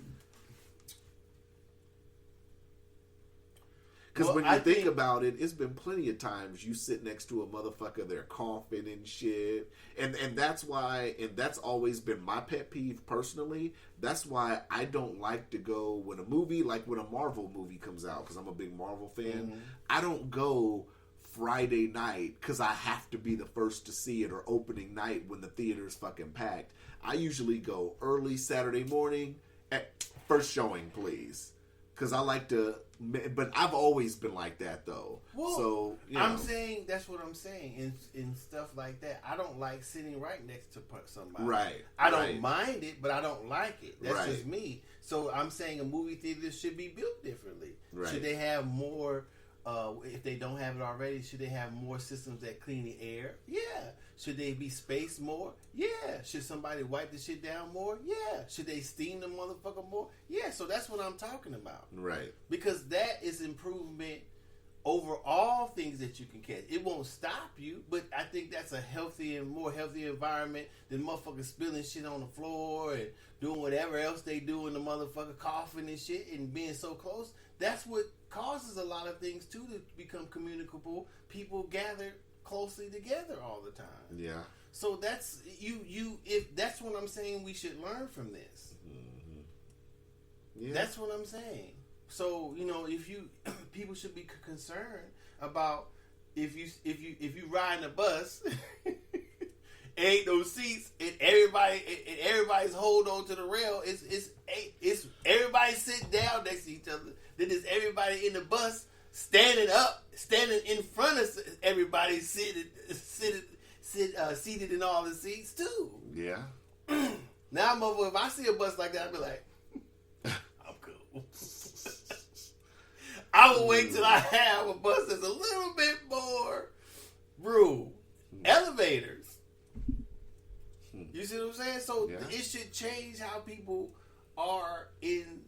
Because when you think about it, it's been plenty of times you sit next to a motherfucker, they're coughing and shit. And that's why, and that's always been my pet peeve personally. That's why I don't like to go when a movie, like when a Marvel movie comes out, because I'm a big Marvel fan, Mm-hmm. I don't go Friday night because I have to be the first to see it, or opening night when the theater's fucking packed. I usually go early Saturday morning at first showing, please. Because I like to, but I've always been like that though. Well, so I'm saying that's what I'm saying in stuff like that. I don't like sitting right next to somebody. Right. I don't mind it, but I don't like it. That's Right. just me. So I'm saying a movie theater should be built differently. Right. Should they have more? If they don't have it already, should they have more systems that clean the air? Yeah. Should they be spaced more? Yeah. Should somebody wipe the shit down more? Yeah. Should they steam the motherfucker more? Yeah. So that's what I'm talking about. Right. Because that is improvement over all things that you can catch. It won't stop you, but I think that's a more healthy environment than motherfuckers spilling shit on the floor and doing whatever else they do in the motherfucker, coughing and shit and being so close. That's what causes a lot of things too to become communicable. People gather closely together all the time. Yeah. So that's if that's what I'm saying, we should learn from this. Mm-hmm. Yeah. That's what I'm saying. So if you people should be concerned about if you ride a bus, ain't no seats and everybody's hold on to the rail. It's everybody sitting down next to each other. Then there's everybody in the bus standing in front of everybody seated in all the seats too. Yeah. Now, if I see a bus like that, I'll be like, I'm cool. I will wait till I have a bus that's a little bit more room. Elevators. You see what I'm saying? So it should change how people are in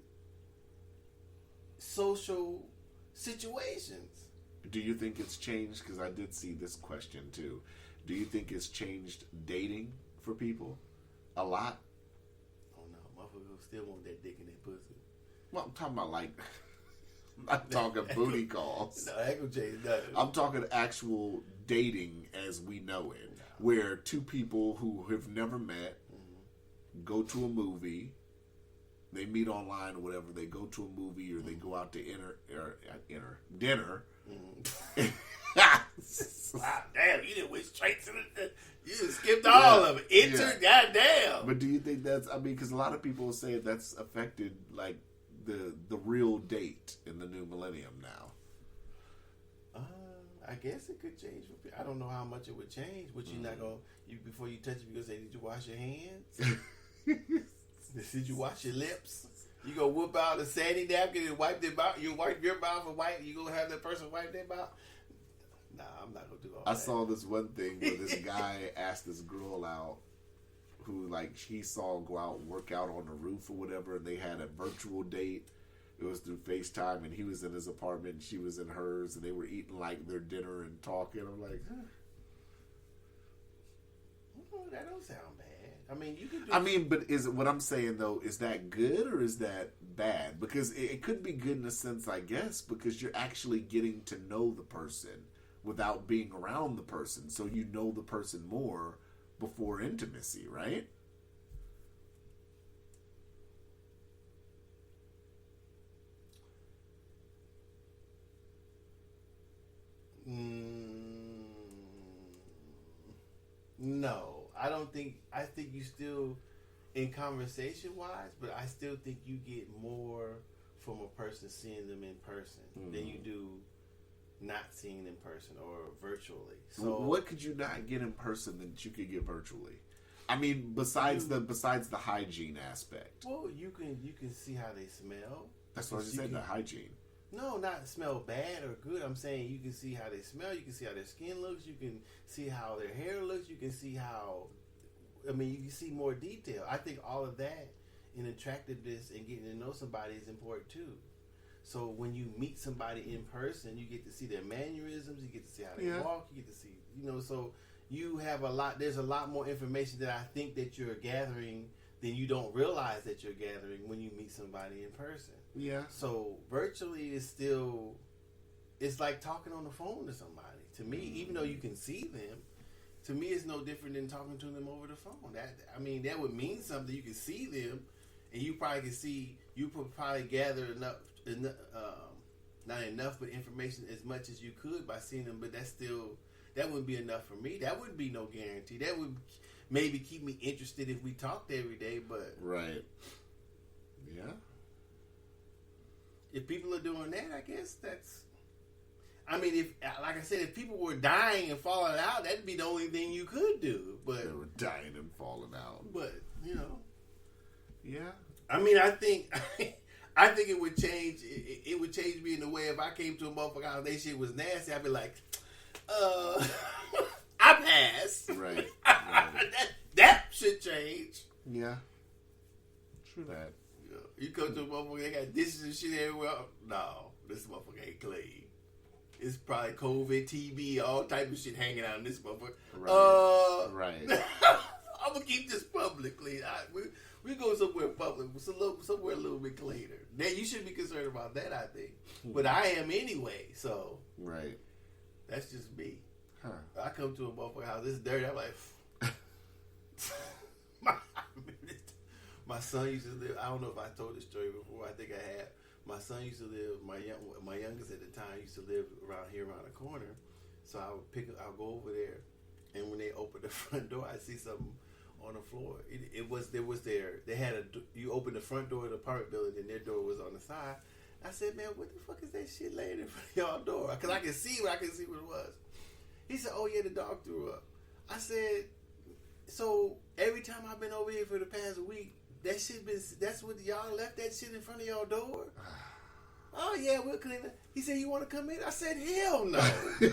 social situations. Do you think it's changed? Because I did see this question too. Do you think it's changed dating for people a lot? Oh no, motherfuckers still want that dick in their pussy. Well, I'm talking about like, I'm not talking booty calls. No, that gonna change nothing. I'm talking actual dating as we know it, where two people who have never met go to a movie, they meet online or whatever, they go to a movie or they go out to dinner. Wow, damn, you didn't went straight to the. You just skipped all of it. Goddamn. But do you think that's? I mean, because a lot of people say that's affected like the real date in the new millennium now. I guess it could change. I don't know how much it would change. But you're not gonna. Before you touch it, you gonna say, "Did you wash your hands? Did you wash your lips?" You go whip out a sandy napkin and wipe their mouth. You wipe your mouth and wipe. You gonna have that person wipe their mouth. Nah, I'm not gonna do all I that. saw this one thing where this guy asked this girl out who, like, he saw go out and work out on the roof or whatever, and they had a virtual date. It was through FaceTime, and he was in his apartment, and she was in hers, and they were eating, like, their dinner and talking. I'm like, Oh, that don't sound bad. I mean, you can do... I mean, but is it, what I'm saying, though, is that good or is that bad? Because it could be good in a sense, I guess, because you're actually getting to know the person without being around the person. So you know the person more before intimacy, right? No, I don't think. I think you still, in conversation wise, but I still think you get more from a person seeing them in person than you do not seeing in person or virtually. So what could you not get in person that you could get virtually? I mean, besides the hygiene aspect. Well, you can see how they smell. That's what I just said. The hygiene. No, not smell bad or good. I'm saying you can see how they smell. You can see how their skin looks. You can see how their hair looks. You can see how, I mean, you can see more detail. I think all of that in attractiveness and getting to know somebody is important too. So when you meet somebody in person, you get to see their mannerisms. You get to see how they walk. You get to see, so you have there's a lot more information that I think that you're gathering than you don't realize that you're gathering when you meet somebody in person. Yeah. So virtually is still, it's like talking on the phone to somebody. To me, even though you can see them, to me it's no different than talking to them over the phone. That would mean something. You can see them, and you probably can see. You could probably gather enough, not enough, but information as much as you could by seeing them. But that wouldn't be enough for me. That wouldn't be no guarantee. That would maybe keep me interested if we talked every day. But right. Yeah. If people are doing that, I guess that's... I mean, like I said, if people were dying and falling out, that'd be the only thing you could do. But they were dying and falling out. But, Yeah. I mean, I think it would change. It would change me in the way if I came to a motherfucker house, they shit was nasty, I'd be like, I pass. Right. that should change. Yeah. True that. You come to a motherfucker, they got dishes and shit everywhere. No, this motherfucker ain't clean. It's probably COVID, TB, all type of shit hanging out in this motherfucker. Right. I'm gonna keep this public clean. We go somewhere public, somewhere a little bit cleaner. Now you shouldn't be concerned about that, I think. But I am anyway, so right. That's just me. Huh. I come to a motherfucker house, it's dirty. I'm like, my son used to live. I don't know if I told this story before. I think I have. My son used to live. My youngest at the time used to live around here, around the corner. So I would I'll go over there, and when they open the front door, I see something on the floor. They had you open the front door of the apartment building, and their door was on the side. I said, man, what the fuck is that shit laying in front of y'all door? Because I can see what it was. He said, oh yeah, the dog threw up. I said, so every time I've been over here for the past week, that's what y'all left that shit in front of y'all door? Oh yeah, we'll clean it. He said, you want to come in? I said, hell no. He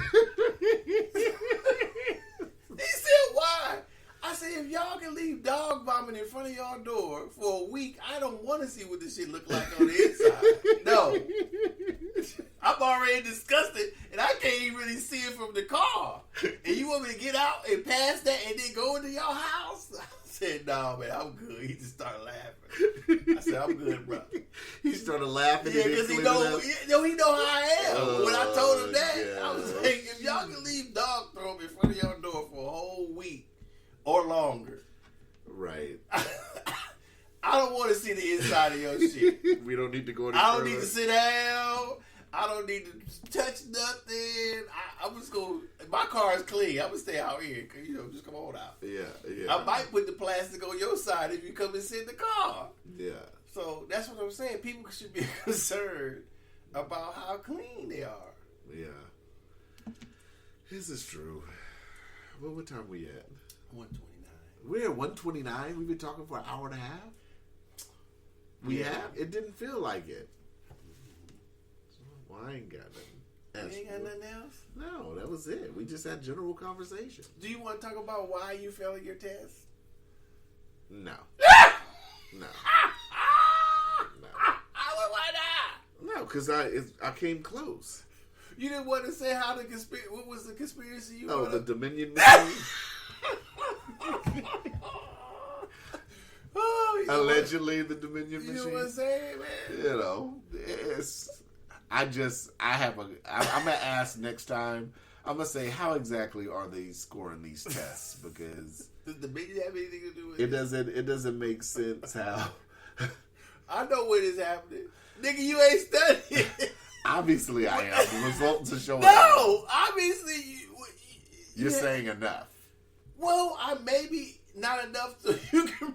said, why? I said, if y'all can leave dog vomit in front of y'all door for a week, I don't want to see what this shit look like on the inside. No. I'm already disgusted, and I can't even really see it from the car. And you want me to get out and pass that and then go into your house? I said, no, man, I'm good. He just started laughing. I said, I'm good, bro. He started laughing. Yeah, because he know how I am. When I told him that, I was like, if y'all can leave dog throw up in front of your door for a whole week or longer. Right. I don't want to see the inside of your shit. We don't need to go any I don't further. need to sit down. I don't need to touch nothing. I'm just going to... My car is clean. I'm going to stay out here. Just come on out. Yeah. I might put the plastic on your side if you come and sit in the car. Yeah. So that's what I'm saying. People should be concerned about how clean they are. Yeah. This is true. Well, what time we at? 129. We're at 129. We've been talking for an hour and a half. We have? It didn't feel like it. Well, I ain't got nothing test. You ain't got nothing else? No, that was it. We just had general conversation. Do you want to talk about why you failing your test? No. No. Why not? No, because I came close. You didn't want to say how the conspiracy. What was the conspiracy you? Oh, wanna... the Dominion machine. Allegedly, the Dominion machine. You know what I'm saying, man? You know, I'm gonna ask next time. I'm gonna say, how exactly are they scoring these tests? Because does the Dominion have anything to do with it? It doesn't make sense how. I know what is happening, nigga. You ain't studying. Obviously, I am. The results are showing. No, obviously you're saying enough. Well, I maybe not enough so you can.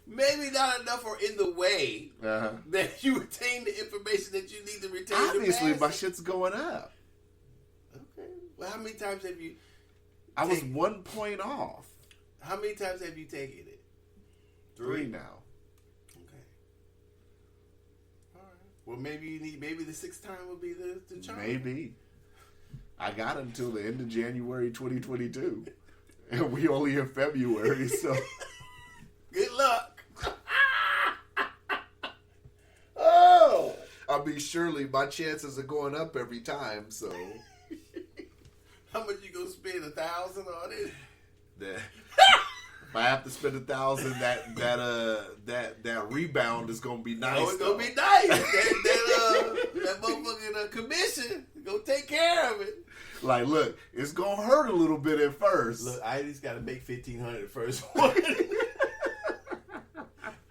Maybe not enough or in the way that you retain the information that you need to retain. Obviously, my shit's going up. Okay. Well, how many times have you? I was 1 point off. How many times have you taken it? 3 now. Okay. All right. Well, maybe the 6th time will be the charm. Maybe. I got until the end of January 2022. And we only in February, so. Good luck. Oh! I mean, surely my chances are going up every time, so. How much you gonna spend? 1,000 on it? If I have to spend 1,000, that rebound is gonna be nice. Oh, it's gonna be nice. that motherfucking commission gonna take care of it. Like, look, it's gonna hurt a little bit at first. Look, I just gotta make 1,500 the first one.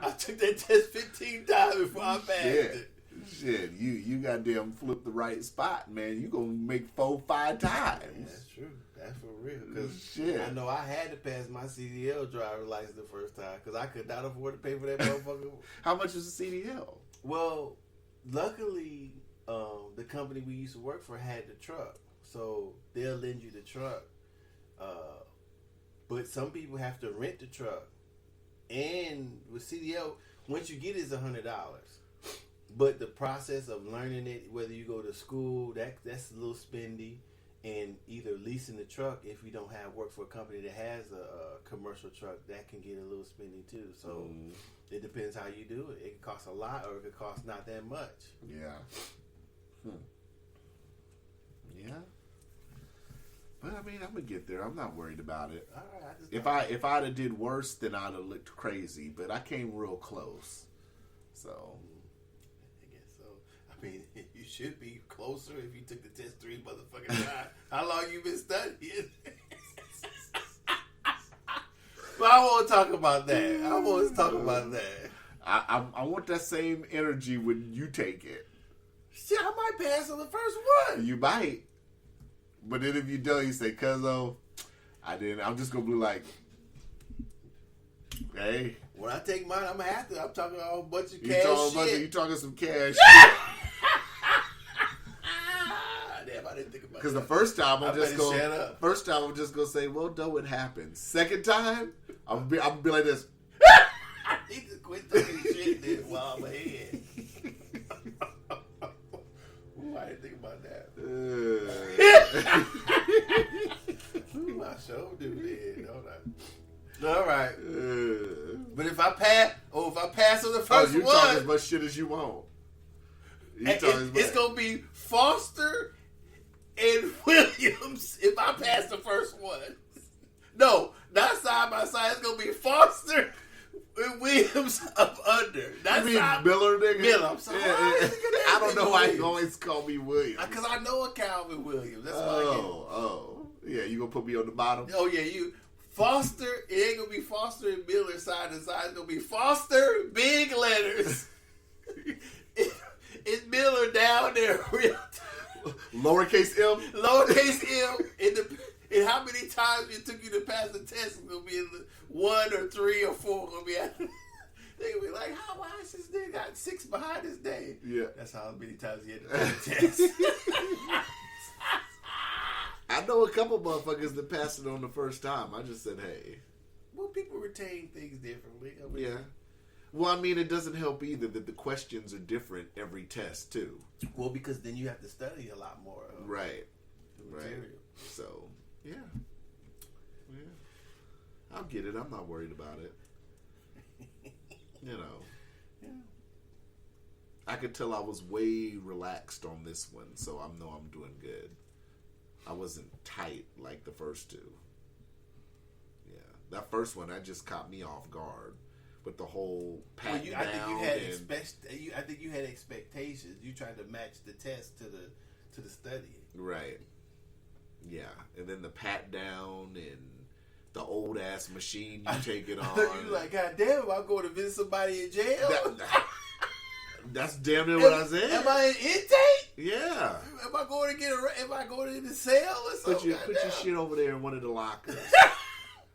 I took that test 15 times before I passed it. Shit, you goddamn flip the right spot, man. You gonna make 4-5 times. Yeah, that's true. That's for real. Cause I know I had to pass my CDL driver's license the first time because I could not afford to pay for that motherfucker. How much is a CDL? Well, luckily, the company we used to work for had the truck, so they'll lend you the truck. But some people have to rent the truck, and with CDL, once you get it, it's $100. But the process of learning it, whether you go to school, that's a little spendy. And either leasing the truck, if you don't have work for a company that has a commercial truck, that can get a little spendy too. So it depends how you do it. It can cost a lot, or it could cost not that much. Yeah. Yeah. But I mean, I'm gonna get there. I'm not worried about it. All right. If I'd have did worse, then I'd have looked crazy. But I came real close. So. I mean, you should be closer if you took the test 3 motherfucking times. How long you been studying? But I won't talk about that. I want that same energy when you take it. Shit, I might pass on the first one. You might. But then if you don't, you say, "Cuzzo, I didn't." I'm just gonna be like, "Hey." When I take mine, I'm gonna have to. I'm talking a whole bunch of cash shit. You talking some cash Damn, I didn't think about that. Because the first time I'm just gonna say, "Well, no, it happens." Second time, I'm gonna be like this. I need to quit talking shit then while I'm ahead. Ooh, I didn't think about that. I sure do then, don't I? All right. But if I pass on the first you one, talk as much shit as you want. It's gonna be Foster and Williams if I pass the first one. No, not side by side. It's gonna be Foster and Williams up under. That's you mean Miller, nigga? Miller. I'm sorry. I don't know why you always call me Williams. Because I know a Calvin Williams. That's why yeah. You gonna put me on the bottom? Oh yeah, you. Foster, it ain't gonna be Foster and Miller side to side. It's gonna be Foster, big letters. It's Miller down there, real Lowercase m? Lowercase m. And how many times it took you to pass the test is gonna be in the 1 or 3 or 4 gonna be at. They gonna be like, why is this nigga got 6 behind his name? Yeah. That's how many times he had to take the test. I know a couple motherfuckers that passed it on the first time. I just said, hey. Well, people retain things differently. I mean, yeah. Well, I mean, it doesn't help either that the questions are different every test too. Well, because then you have to study a lot more. Right. Material. Right. So, yeah. I'll get it. I'm not worried about it. You know. Yeah. I could tell I was way relaxed on this one, so I know I'm doing good. I wasn't tight like the first two. Yeah. That first one, that just caught me off guard. With the whole pat down. I think you had expectations. You tried to match the test to the study. Right. Yeah. And then the pat down and the old ass machine you take it on. You like, God damn, I'm going to visit somebody in jail. That's damn near what I said. Am I an intake? Yeah. Am I going to get am I going in the cell or something? Put your shit over there in one of the lockers.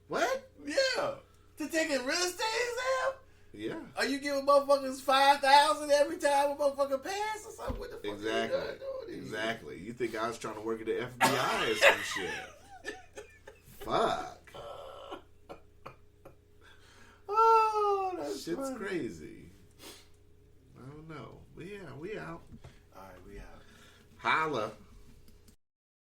What? Yeah. To take a real estate exam? Yeah. Are you giving motherfuckers $5,000 every time a motherfucker pass or something? What the fuck Exactly. are you doing? Exactly. You think I was trying to work at the FBI or some shit? Fuck. Oh, that's Shit's funny. crazy. I don't know. But yeah, we out. All right, we out. Holla.